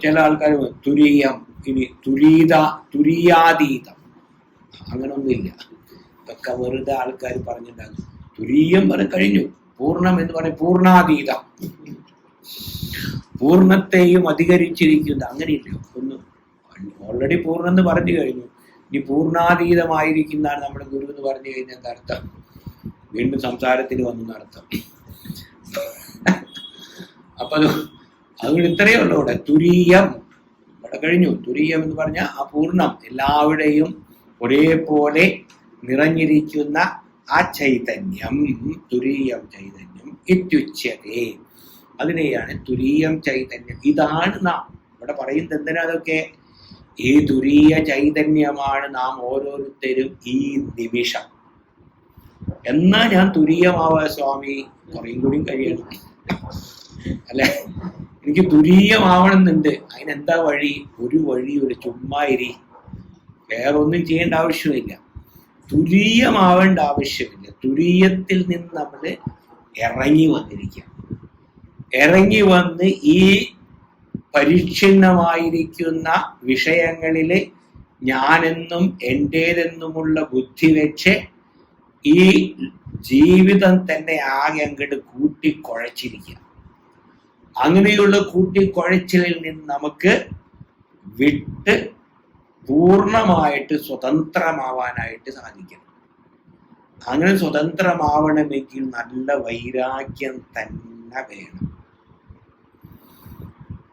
ചില ആൾക്കാർ തുരീയം, ഇനി തുരീയാതീതം, അങ്ങനൊന്നുമില്ല. ഇതൊക്കെ വെറുതെ ആൾക്കാർ പറഞ്ഞിട്ടുണ്ടാകും. തുരീയം വരെ കഴിഞ്ഞു, പൂർണ്ണം എന്ന് പറയും പൂർണ്ണാതീതം, പൂർണ്ണത്തെയും അധികരിച്ചിരിക്കുന്നത്. അങ്ങനെയില്ല, ഒന്ന് ഓൾറെഡി പൂർണ്ണം എന്ന് പറഞ്ഞു കഴിഞ്ഞു. ഇനി പൂർണ്ണാതീതമായിരിക്കുന്നതാണ് നമ്മുടെ ഗുരു എന്ന് പറഞ്ഞു കഴിഞ്ഞാൽ എന്താ അർത്ഥം? വീണ്ടും സംസാരത്തിൽ വന്നു അർത്ഥം. അപ്പൊ അതുകൊണ്ട് ഇത്രയേ ഉള്ളൂ ഇവിടെ. തുരീയം ഇവിടെ കഴിഞ്ഞു. തുരീയം എന്ന് പറഞ്ഞാൽ ആ പൂർണ്ണം, എല്ലാവരുടെയും ഒരേപോലെ നിറഞ്ഞിരിക്കുന്ന ആ ചൈതന്യം, തുരീയം ചൈതന്യം ഇത്യുച്യതേ, അതിനെയാണ് തുരീയം ചൈതന്യം. ഇതാണ് നാം ഇവിടെ പറയുന്നത്. എന്തിനാ അതൊക്കെ? ഈ തുരീയ ചൈതന്യമാണ് നാം ഓരോരുത്തരും ഈ നിമിഷം. എന്നാ ഞാൻ തുരീയമാവാ സ്വാമി, കുറേയും കൂടിയും കഴിയണം അല്ലെ? എനിക്ക് തുരീയമാവണമെന്നുണ്ട്. അതിനെന്താ വഴി? ഒരു ചുമ്മാ ഇരി, വേറൊന്നും ചെയ്യേണ്ട ആവശ്യമില്ല. തുരീയമാവേണ്ട ആവശ്യമില്ല. തുരീയത്തിൽ നിന്ന് നമ്മൾ ഇറങ്ങി വന്നിരിക്കുക. ഇറങ്ങി വന്ന് ഈ പരിച്ഛിന്നമായിരിക്കുന്ന വിഷയങ്ങളിൽ ഞാനെന്നും എൻ്റേതെന്നുമുള്ള ബുദ്ധി വെച്ച് ഈ ജീവിതം തന്നെ ആകെ അങ്ങോട്ട് കൂട്ടിക്കുഴച്ചിരിക്കുക. അങ്ങനെയുള്ള കൂട്ടിക്കുഴച്ചിലിൽ നിന്ന് നമുക്ക് വിട്ട് പൂർണ്ണമായിട്ട് സ്വതന്ത്രമാവാനായിട്ട് സാധിക്കണം. അങ്ങനെ സ്വതന്ത്രമാവണമെങ്കിൽ നല്ല വൈരാഗ്യം തന്നെ വേണം.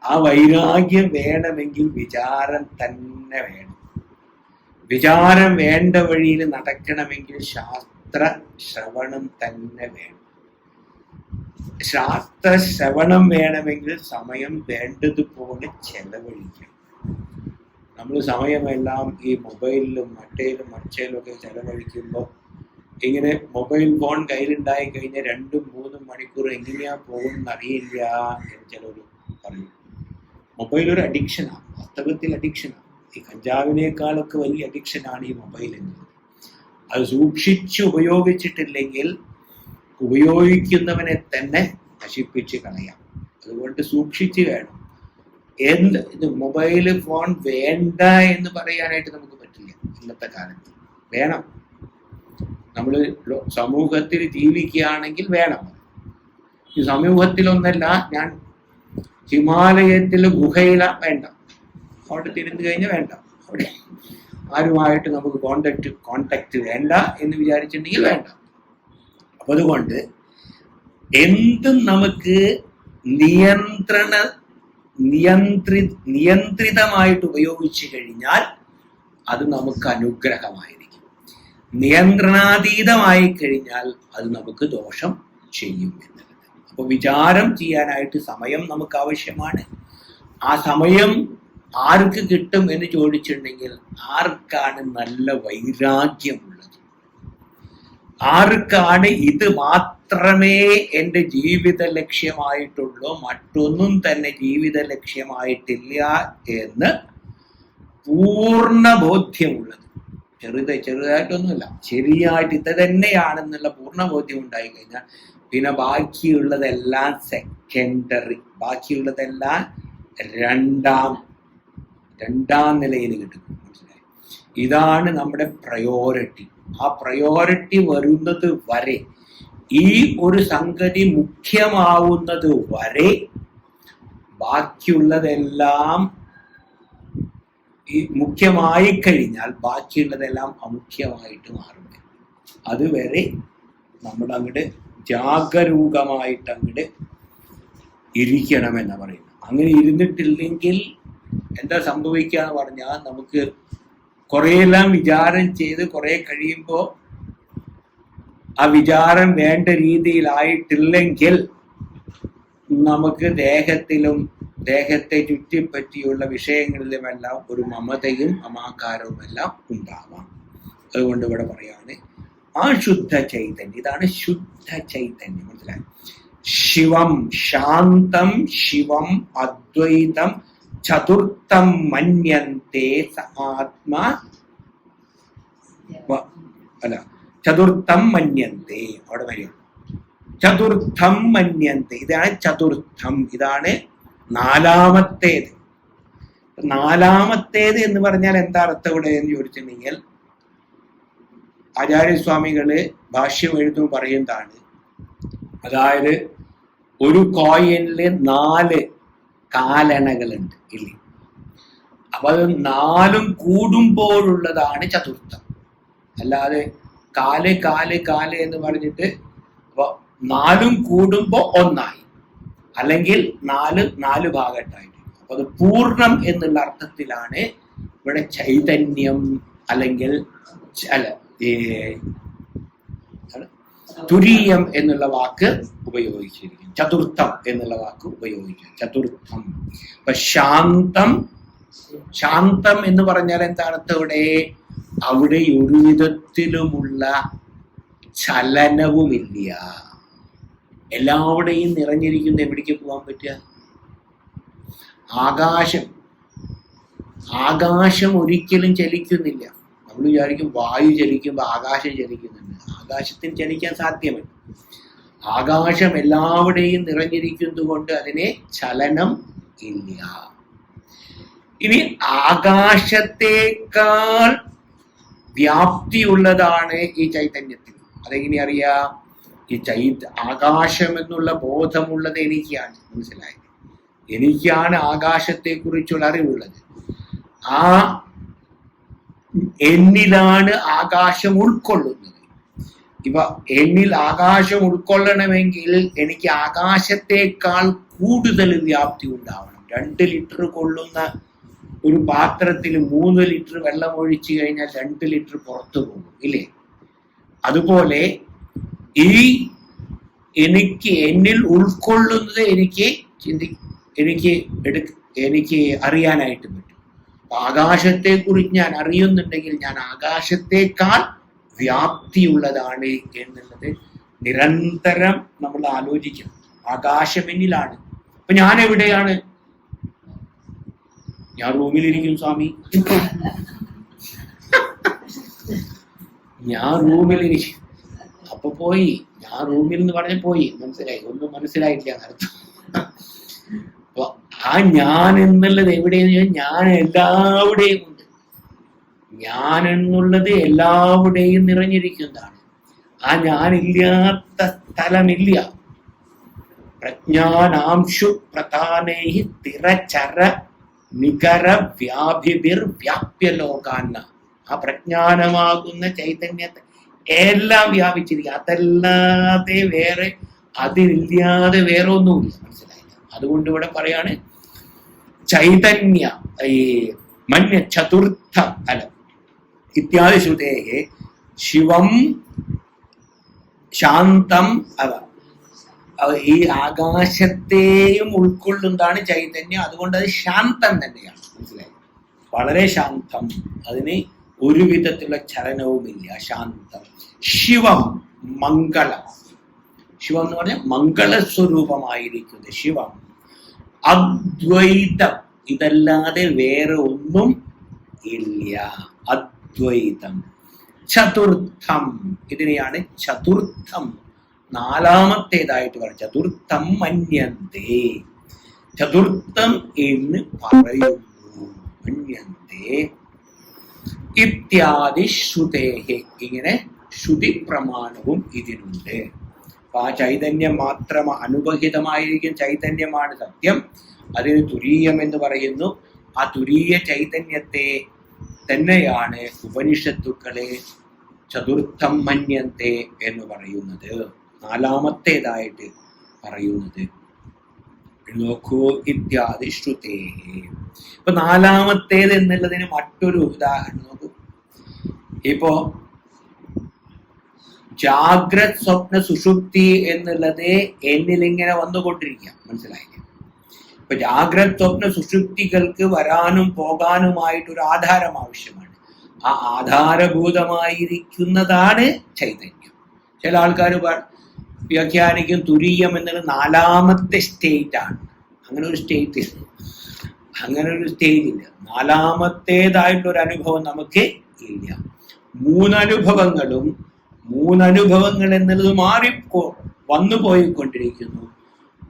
ആ വൈരാഗ്യം വേണമെങ്കിൽ വിചാരം തന്നെ വേണം. വിചാരം വേണ്ട വഴിയിൽ നടക്കണമെങ്കിൽ ശാസ്ത്ര ശ്രവണം തന്നെ വേണം. ശാസ്ത്ര ശ്രവണം വേണമെങ്കിൽ സമയം വേണ്ടതുപോലെ ചെലവഴിക്കണം. നമ്മൾ സമയമെല്ലാം ഈ മൊബൈലിലും മറ്റേലും ഒക്കെ ചെലവഴിക്കുമ്പോൾ ഇങ്ങനെ മൊബൈൽ ഫോൺ കയ്യിലുണ്ടായി കഴിഞ്ഞാൽ 2-3 മണിക്കൂർ എങ്ങനെയാ പോകുമെന്ന് അറിയില്ല എന്ന് ചിലർ പറയും. മൊബൈൽ ഒരു അഡിക്ഷനാണ്, വാസ്തവത്തിൽ അഡിക്ഷനാണ്. ഈ കഞ്ചാവിനേക്കാളൊക്കെ വലിയ അഡിക്ഷനാണ് ഈ മൊബൈൽ എന്നുള്ളത്. അത് സൂക്ഷിച്ച് ഉപയോഗിച്ചിട്ടില്ലെങ്കിൽ ഉപയോഗിക്കുന്നവനെ തന്നെ നശിപ്പിച്ച് കളയാം. അതുകൊണ്ട് സൂക്ഷിച്ച് വേണം. ഇത് മൊബൈൽ ഫോൺ വേണ്ട എന്ന് പറയാനായിട്ട് നമുക്ക് പറ്റില്ല. ഇന്നത്തെ കാലത്ത് വേണം. നമ്മൾ സമൂഹത്തിൽ ജീവിക്കുകയാണെങ്കിൽ വേണം. ഈ സമൂഹത്തിലൊന്നല്ല, ഞാൻ ഹിമാലയത്തില് ഗുഹയില വേണ്ട, അവിടെ തിരിഞ്ഞു കഴിഞ്ഞാൽ വേണ്ട, അവിടെ ആരുമായിട്ട് നമുക്ക് കോണ്ടാക്ട് വേണ്ട എന്ന് വിചാരിച്ചിട്ടുണ്ടെങ്കിൽ വേണ്ട. അപ്പൊ അതുകൊണ്ട് എന്തും നമുക്ക് നിയന്ത്രിതമായിട്ട് ഉപയോഗിച്ചു കഴിഞ്ഞാൽ അത് നമുക്ക് അനുഗ്രഹമായിരിക്കും. നിയന്ത്രണാതീതമായി കഴിഞ്ഞാൽ അത് നമുക്ക് ദോഷം ചെയ്യും എന്നുള്ളത്. അപ്പൊ വിചാരം ചെയ്യാനായിട്ട് സമയം നമുക്ക് ആവശ്യമാണ്. ആ സമയം ആർക്ക് കിട്ടും എന്ന് ചോദിച്ചിട്ടുണ്ടെങ്കിൽ ആർക്കാണ് നല്ല വൈരാഗ്യമുള്ളത്, ആർക്കാണ് ഇത് മാത്രമേ എൻ്റെ ജീവിത ലക്ഷ്യമായിട്ടുള്ളൂ, മറ്റൊന്നും തന്നെ ജീവിത ലക്ഷ്യമായിട്ടില്ല എന്ന് പൂർണ്ണ ബോധ്യമുള്ളത്, ചെറുതായിട്ടൊന്നുമില്ല, ശരിയായിട്ട് ഇത് തന്നെയാണെന്നുള്ള പൂർണ്ണ ബോധ്യം ഉണ്ടായി കഴിഞ്ഞാൽ പിന്നെ ബാക്കിയുള്ളതെല്ലാം സെക്കൻഡറി, ബാക്കിയുള്ളതെല്ലാം രണ്ടാം നിലയിൽ കിട്ടും. മനസ്സിലായി? ഇതാണ് നമ്മുടെ പ്രയോറിറ്റി. ആ പ്രയോറിറ്റി വരുന്നത് വരെ, ഈ ഒരു സംഗതി മുഖ്യമാവുന്നത് വരെ ബാക്കിയുള്ളതെല്ലാം ഈ മുഖ്യമായി കഴിഞ്ഞാൽ ബാക്കിയുള്ളതെല്ലാം അമുഖ്യമായിട്ട് മാറും. അതുവരെ നമ്മൾ അങ്ങോട്ട് ജാഗരൂകമായിട്ട് അങ്ങോട്ട് ഇരിക്കണമെന്ന് പറയുന്നു. അങ്ങനെ ഇരുന്നിട്ടില്ലെങ്കിൽ എന്താ സംഭവിക്കുക എന്ന് പറഞ്ഞാൽ, നമുക്ക് കുറെയെല്ലാം വിചാരം ചെയ്ത് കുറെ കഴിയുമ്പോൾ ആ വിചാരം വേണ്ട രീതിയിലായിട്ടില്ലെങ്കിൽ നമുക്ക് ദേഹത്തെ ചുറ്റിപ്പറ്റിയുള്ള വിഷയങ്ങളിലുമെല്ലാം ഒരു മമതയും മമാകാരവും എല്ലാം ഉണ്ടാവാം. അതുകൊണ്ട് ഇവിടെ പറയാണ് ആ ശുദ്ധ ചൈതന്യം, ഇതാണ് ശുദ്ധ ചൈതന്യം. മനസ്സിലായി? ശിവം ശാന്തം ശിവം അദ്വൈതം ചതുർത്ഥം മന്യന്തേ ആത്മാ ചതുർത്ഥം മന്യന്തേ. അവിടെ വരിക ചതുർത്ഥം മന്യന്തേ. ഇതാണ് ചതുർത്ഥം, ഇതാണ് നാലാമത്തേത്. നാലാമത്തേത് എന്ന് പറഞ്ഞാൽ എന്താ അർത്ഥം ഇവിടെ എന്ന് ചോദിച്ചിട്ടുണ്ടെങ്കിൽ, ആചാര്യസ്വാമികള് ഭാഷ്യം എഴുതുമ്പോൾ പറയുന്നതാണ്, അതായത് ഒരു കോയിനില് 4 കാലണകളുണ്ട് ഇല്ലേ? അപ്പൊ അത് 4 കൂടുമ്പോഴുള്ളതാണ് ചതുർത്ഥം. അല്ലാതെ കാല് എന്ന് പറഞ്ഞിട്ട് 4 കൂടുമ്പോ 1 അല്ലെങ്കിൽ 4 ഭാഗത്തായിട്ട്. അപ്പൊ അത് പൂർണ്ണം എന്നുള്ള അർത്ഥത്തിലാണ് ഇവിടെ ചൈതന്യം അല്ലെങ്കിൽ തുരീയം എന്നുള്ള വാക്ക് ഉപയോഗിച്ചിരിക്കും, ചതുർത്ഥം എന്നുള്ള വാക്ക് ഉപയോഗിക്കും. ചതുർത്ഥം. അപ്പൊ ശാന്തം എന്ന് പറഞ്ഞാൽ എന്താ അർത്ഥം? അവിടെ ഒരു വിധത്തിലുമുള്ള ചലനവുമില്ല. എല്ലാവിടെയും നിറഞ്ഞിരിക്കുന്ന എവിടേക്ക് പോകാൻ പറ്റുക? ആകാശം ഒരിക്കലും ചലിക്കുന്നില്ല. നമ്മൾ വിചാരിക്കും വായു ചലിക്കുമ്പോൾ ആകാശം ചലിക്കുന്നുണ്ട്. ആകാശത്തിന് ചലിക്കാൻ സാധ്യമല്ല. ആകാശം എല്ലാവിടെയും നിറഞ്ഞിരിക്കുന്നത് കൊണ്ട് അതിന് ചലനം ഇല്ല. ഇനി ആകാശത്തേക്കാൾ വ്യാപ്തിയുള്ളതാണ് ഈ ചൈതന്യത്തിൽ. അതെങ്ങനെ അറിയാം? ഈ ആകാശം എന്നുള്ള ബോധമുള്ളത് എനിക്കാണ്. മനസ്സിലായത്? എനിക്കാണ് ആകാശത്തെ കുറിച്ചുള്ള അറിവുള്ളത്. ആ എന്നിലാണ് ആകാശം ഉൾക്കൊള്ളുന്നത്. എന്നിൽ ആകാശം ഉൾക്കൊള്ളണമെങ്കിൽ എനിക്ക് ആകാശത്തേക്കാൾ കൂടുതൽ വ്യാപ്തി ഉണ്ടാവണം. 2 ലിറ്റർ കൊള്ളുന്ന ഒരു പാത്രത്തിൽ 3 ലിറ്റർ വെള്ളം ഒഴിച്ചു കഴിഞ്ഞാൽ 2 ലിറ്റർ പുറത്തു പോകും ഇല്ലേ? അതുപോലെ എന്നിൽ ഉൾക്കൊള്ളുന്നത് എനിക്ക് അറിയാനായിട്ട് പറ്റും. ആകാശത്തെ കുറിച്ച് ഞാൻ അറിയുന്നുണ്ടെങ്കിൽ ഞാൻ ആകാശത്തേക്കാൾ വ്യാപ്തിയുള്ളതാണ് എന്നുള്ളത് നിരന്തരം നമ്മൾ ആലോചിക്കണം. ആകാശം എന്നിലാണ്. അപ്പൊ ഞാൻ എവിടെയാണ്? ഞാൻ റൂമിലിരിക്കും സ്വാമി. ഞാൻ റൂമിലിരിക്കും. അപ്പൊ പോയി, ഞാൻ റൂമിൽ എന്ന് പറഞ്ഞ പോയി. മനസ്സിലായി? ഒന്നും മനസ്സിലായിട്ടില്ല എന്നർത്ഥം. അപ്പൊ ആ ഞാൻ എന്നുള്ളത് എവിടെയെന്ന് ചോദിച്ചാൽ ഞാൻ എല്ലാവിടെയും ഉണ്ട്. ഞാൻ എന്നുള്ളത് എല്ലാവിടെയും നിറഞ്ഞിരിക്കുന്നതാണ്. ആ ഞാനില്ലാത്ത സ്ഥലമില്ല. പ്രജ്ഞാനാംശു പ്രധാനൈ തിരചര നികര വ്യാഭിർ വ്യാപ്യലോകാന്ന. ആ പ്രജ്ഞാനമാകുന്ന ചൈതന്യത്തെ എല്ലാം വ്യാപിച്ചിരിക്കുക. അതല്ലാതെ വേറെ, അതില്ലാതെ വേറെ ഒന്നുമില്ല. മനസ്സിലായില്ല? അതുകൊണ്ട് ഇവിടെ പറയാണ് ചൈതന്യ ഈ മന്യ ചതുർത്ഥ അല്ല ഇത്യാദി ശ്രുതേ ശിവം ശാന്തം. ഈ ആകാശത്തെയും ഉൾക്കൊള്ളുന്നതാണ് ചൈതന്യം. അതുകൊണ്ട് അത് ശാന്തം തന്നെയാണ്. മനസ്സിലായി? വളരെ ശാന്തം. അതിന് ഒരു വിധത്തിലുള്ള ചലനവുമില്ല. ശാന്തം. ശിവം മംഗളം. ശിവം എന്ന് പറഞ്ഞാൽ മംഗളസ്വരൂപമായിരിക്കുന്നത് ശിവം. അദ്വൈതം, ഇതല്ലാതെ വേറെ ഒന്നും ഇല്ല. അദ്വൈതം. ചതുർത്ഥം, ഇതിനെയാണ് ചതുർത്ഥം, നാലാമത്തേതായിട്ട് പറയും. ചതുർത്ഥം മന്യന്തേ, ചതുർത്ഥം എന്ന് പറയുന്നു. മന്യന്തേ ഇത്യാദി ശ്രുതേഹി. ഇങ്ങനെ ശ്രുതി പ്രമാണവും ഇതിനുണ്ട്. അപ്പൊ ആ ചൈതന്യം മാത്രം അനുപഹിതമായിരിക്കും ചൈതന്യമാണ് സത്യം. അതിന് തുരീയം എന്ന് പറയുന്നു. ആ തുരീയ ചൈതന്യത്തെ തന്നെയാണ് ഉപനിഷത്തുക്കളെ ചതുർത്ഥം മന്യന്തേ എന്ന് പറയുന്നത്, നാലാമത്തേതായിട്ട് പറയുന്നത്. നോക്കൂ, ഇത്യാദി ശ്രുതേ. ഇപ്പൊ നാലാമത്തേത് എന്നുള്ളതിന് മറ്റൊരു ഉദാഹരണം നോക്കൂ. ഇപ്പോ ജാഗ്രത് സ്വപ്ന സുഷുപ്തി എന്നുള്ളത് എന്നിലിങ്ങനെ വന്നുകൊണ്ടിരിക്കുക. മനസ്സിലായില്ലേ? ഇപ്പൊ ജാഗ്രത് സ്വപ്ന സുഷുപ്തികൾക്ക് വരാനും പോകാനുമായിട്ടൊരു ആധാരം ആവശ്യമാണ്. ആ ആധാരഭൂതമായിരിക്കുന്നതാണ് ചൈതന്യം. ചില ആൾക്കാർ വ്യാഖ്യാനിക്കും തുരീയം എന്നത് നാലാമത്തെ സ്റ്റേറ്റ് ആണ്. അങ്ങനെ ഒരു സ്റ്റേറ്റ് ഇല്ല. നാലാമത്തേതായിട്ടൊരു അനുഭവം നമുക്ക് ഇല്ല. മൂന്നനുഭവങ്ങൾ എന്നുള്ളത് വന്നു പോയിക്കൊണ്ടിരിക്കുന്നു.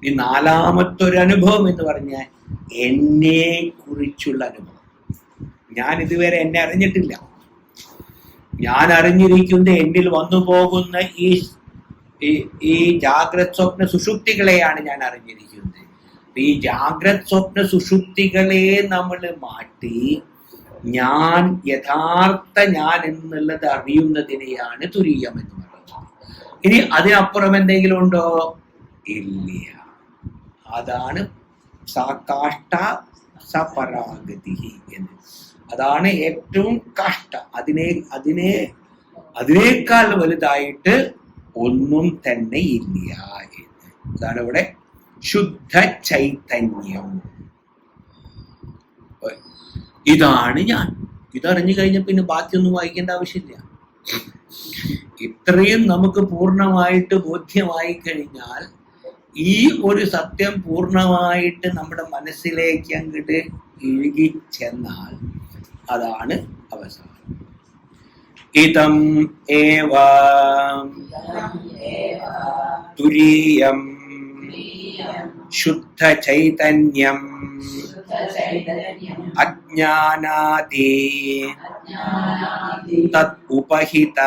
ഈ നാലാമത്തൊരു അനുഭവം എന്ന് പറഞ്ഞാൽ എന്നെ കുറിച്ചുള്ള അനുഭവം. ഞാൻ ഇതുവരെ എന്നെ അറിഞ്ഞിട്ടില്ല. ഞാൻ അറിഞ്ഞിരിക്കുന്നത് എന്നിൽ വന്നു പോകുന്ന ഈ ജാഗ്രത് സ്വപ്ന സുഷുപ്തികളെയാണ് ഞാൻ അറിഞ്ഞിരിക്കുന്നത്. ഈ ജാഗ്രത് സ്വപ്ന സുഷുപ്തികളെ നമ്മൾ മാറ്റി ഞാൻ യഥാർത്ഥ ഞാൻ എന്നുള്ളത് അറിയുന്നതിനെയാണ് തുരീയം എന്ന് പറയുന്നത്. ഇനി അതിനപ്പുറം എന്തെങ്കിലും ഉണ്ടോ? ഇല്ല. അതാണ് സാകാഷ്ട സപരാഗതി എന്ന്. അതാണ് ഏറ്റവും കാഷ്ട. അതിനേക്കാൾ വലുതായിട്ട് ഒന്നും തന്നെ ഇല്ല എന്ന്. അതാണ് ഇവിടെ ശുദ്ധ ചൈതന്യം. ഇതാണ് ഞാൻ. ഇതറിഞ്ഞു കഴിഞ്ഞ പിന്നെ ബാക്കിയൊന്നും വായിക്കേണ്ട ആവശ്യമില്ല. ഇത്രയും നമുക്ക് പൂർണ്ണമായിട്ട് ബോധ്യമായി കഴിഞ്ഞാൽ ഈ ഒരു സത്യം പൂർണ്ണമായിട്ട് നമ്മുടെ മനസ്സിലേക്ക് അങ്ങോട്ട് ഇഴുകി ചെന്നാൽ അതാണ് അവസാനം. ഇതം ഏവ തുരീയം ശുദ്ധ ചൈതന്യം അജ്ഞാനാദി തത് ഉപഹിത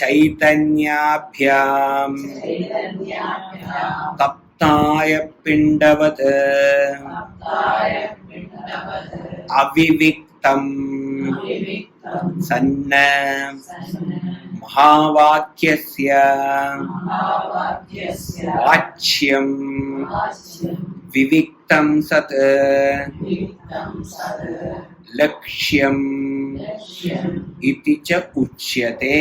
ചൈതന്യാഭ്യാം തപ്തായ പിണ്ഡവത് അവിവിക്തം സന്ന മഹാവാക്യസ്യ വാച്യം വിവിക്തം സത് ലക്ഷ്യം ഇതി ച ഉച്യത്തെ.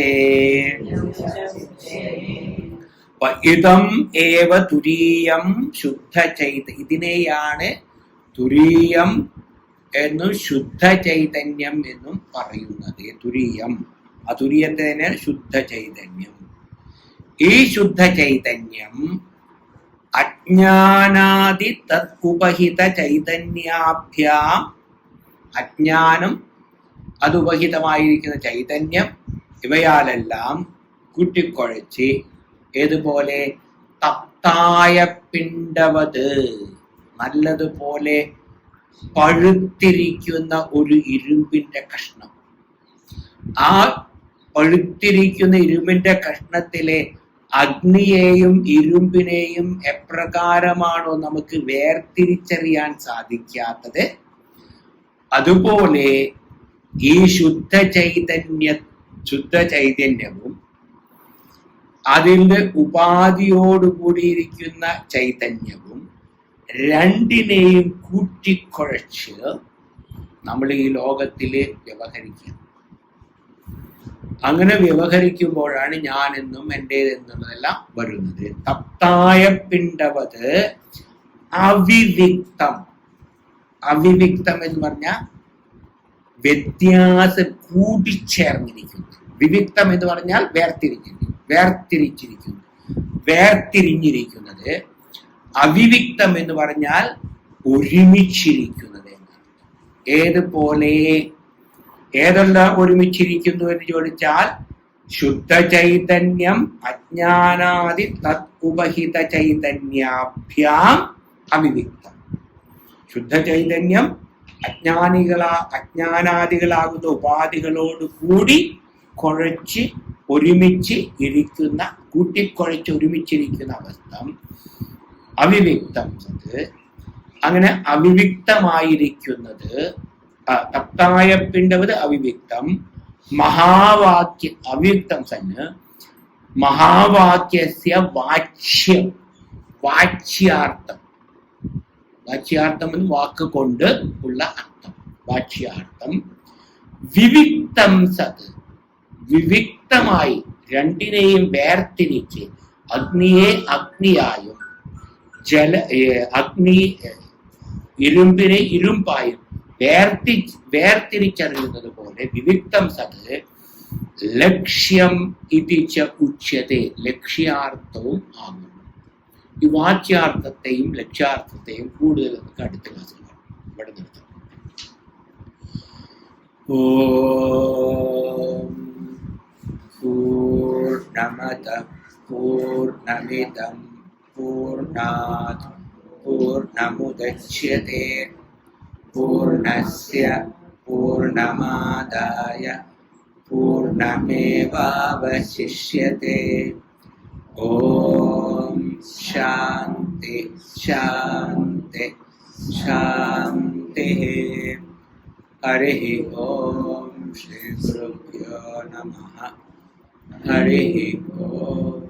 ഇതം ഏവ തുരീയം ശുദ്ധ ഇതിനെയാണ് തുരീയം എന്നും ശുദ്ധ ചൈതന്യം എന്നും പറയുന്നത്. തുരീയം, അതുരീയത്തെ തന്നെയാണ് ശുദ്ധ ചൈതന്യം. ഈ ശുദ്ധ ചൈതന്യം അജ്ഞാനാദി തത് ഉപഹിത ചൈതന്യാഭ്യാം, അജ്ഞാനം അതുപഹിതമായിരിക്കുന്ന ചൈതന്യം ഇവയാലെല്ലാം കൂട്ടിക്കുഴച്ച് ഏതുപോലെ തപ്തായ പിണ്ഡവത്, നല്ലതുപോലെ പഴുത്തിരിക്കുന്ന ഒരു ഇരുമ്പിന്റെ കഷ്ണം. ആ പഴുത്തിരിക്കുന്ന ഇരുമ്പിന്റെ കഷ്ണത്തിലെ 10 അഗ്നിയെയും ഇരുമ്പിനെയും എപ്രകാരമാണോ നമുക്ക് വേർതിരിച്ചറിയാൻ സാധിക്കാത്തത്, അതുപോലെ ഈ ശുദ്ധ ചൈതന്യവും അതിൻ്റെ ഉപാധിയോടുകൂടിയിരിക്കുന്ന ചൈതന്യവും രണ്ടിനെയും കൂട്ടിക്കുഴച്ച് നമ്മൾ ഈ ലോകത്തിൽ വ്യവഹരിക്കുക. അങ്ങനെ വ്യവഹരിക്കുമ്പോഴാണ് ഞാനെന്നും എൻ്റേതെന്നുള്ളതെല്ലാം വരുന്നത്. തപ്തായ പിണ്ടവത് അവിവിക്തം. അവിവിക്തം എന്ന് പറഞ്ഞാൽ വ്യത്യാസം കൂടിച്ചേർന്നിരിക്കുന്നു. വിവിക്തം എന്ന് പറഞ്ഞാൽ വേർതിരിഞ്ഞിരിക്കുന്നത്. അവിവിക്തം എന്ന് പറഞ്ഞാൽ ഒരുമിച്ചിരിക്കുന്നത് എന്നാണ്. ഏതുപോലെ, ഏതെല്ലാം ഒരുമിച്ചിരിക്കുന്നു എന്ന് ചോദിച്ചാൽ ശുദ്ധ ചൈതന്യം അജ്ഞാനാദി തത് ഉപഹിത ചൈതന്യാഭ്യാം അവിവിക്തം. ശുദ്ധ ചൈതന്യം അജ്ഞാനാദികളാകുന്ന ഉപാധികളോട് കൂടി കുഴച്ച് ഒരുമിച്ച് ഇരിക്കുന്ന, കൂട്ടിക്കുഴച്ച് ഒരുമിച്ചിരിക്കുന്ന അവസ്ഥ അവിവിക്തം. അങ്ങനെ അവിവിക്തമായിരിക്കുന്നത് തപ്തായ പിണ്ടവത് അവിവിക്തം. മഹാവാക്യ അവിവിക്തം സന് മഹാവാക്യസ്യ വാച്യാർത്ഥം. വാച്യാർത്ഥം എന്ന് വാക്ക് കൊണ്ട് ഉള്ള അർത്ഥം. വാച്യാർത്ഥം വിവിക്തം സത്. വിവിക്തമായി രണ്ടിനെയും വേർതിരിച്ച് അഗ്നിയെ അഗ്നിയായും ഇരുമ്പിനെ ഇരുമ്പായും വേർതിരിച്ചറിയുന്നത് പോലെ വിവിക്തം സത് ലക്ഷ്യം ഇതി ച ഉച്യത്തെ. ലക്ഷ്യാർത്ഥവും ആകുന്നു. ഈ വാച്യാർത്ഥത്തെയും ലക്ഷ്യാർത്ഥത്തെയും കൂടുതൽ നമുക്ക് അടുത്ത ക്ലാസ്സിൽ ഇവിടെ നിർത്താം. ഓം പൂർണ്ണമദ പൂർണ്ണമിദം പൂർണ്ണാത് പൂർണ്ണമുദച്യത്തെ പൂർണ്ണസ്യ പൂർണ്ണമാദായ പൂർണ്ണമേവാവശിഷ്യത്തെ. ഓം ശാന്തി ശാന്തി ശാന്തി. ഹരി ഓം ശ്രീ ഗുരുഭ്യോ നമഃ. ഹരി ഓം.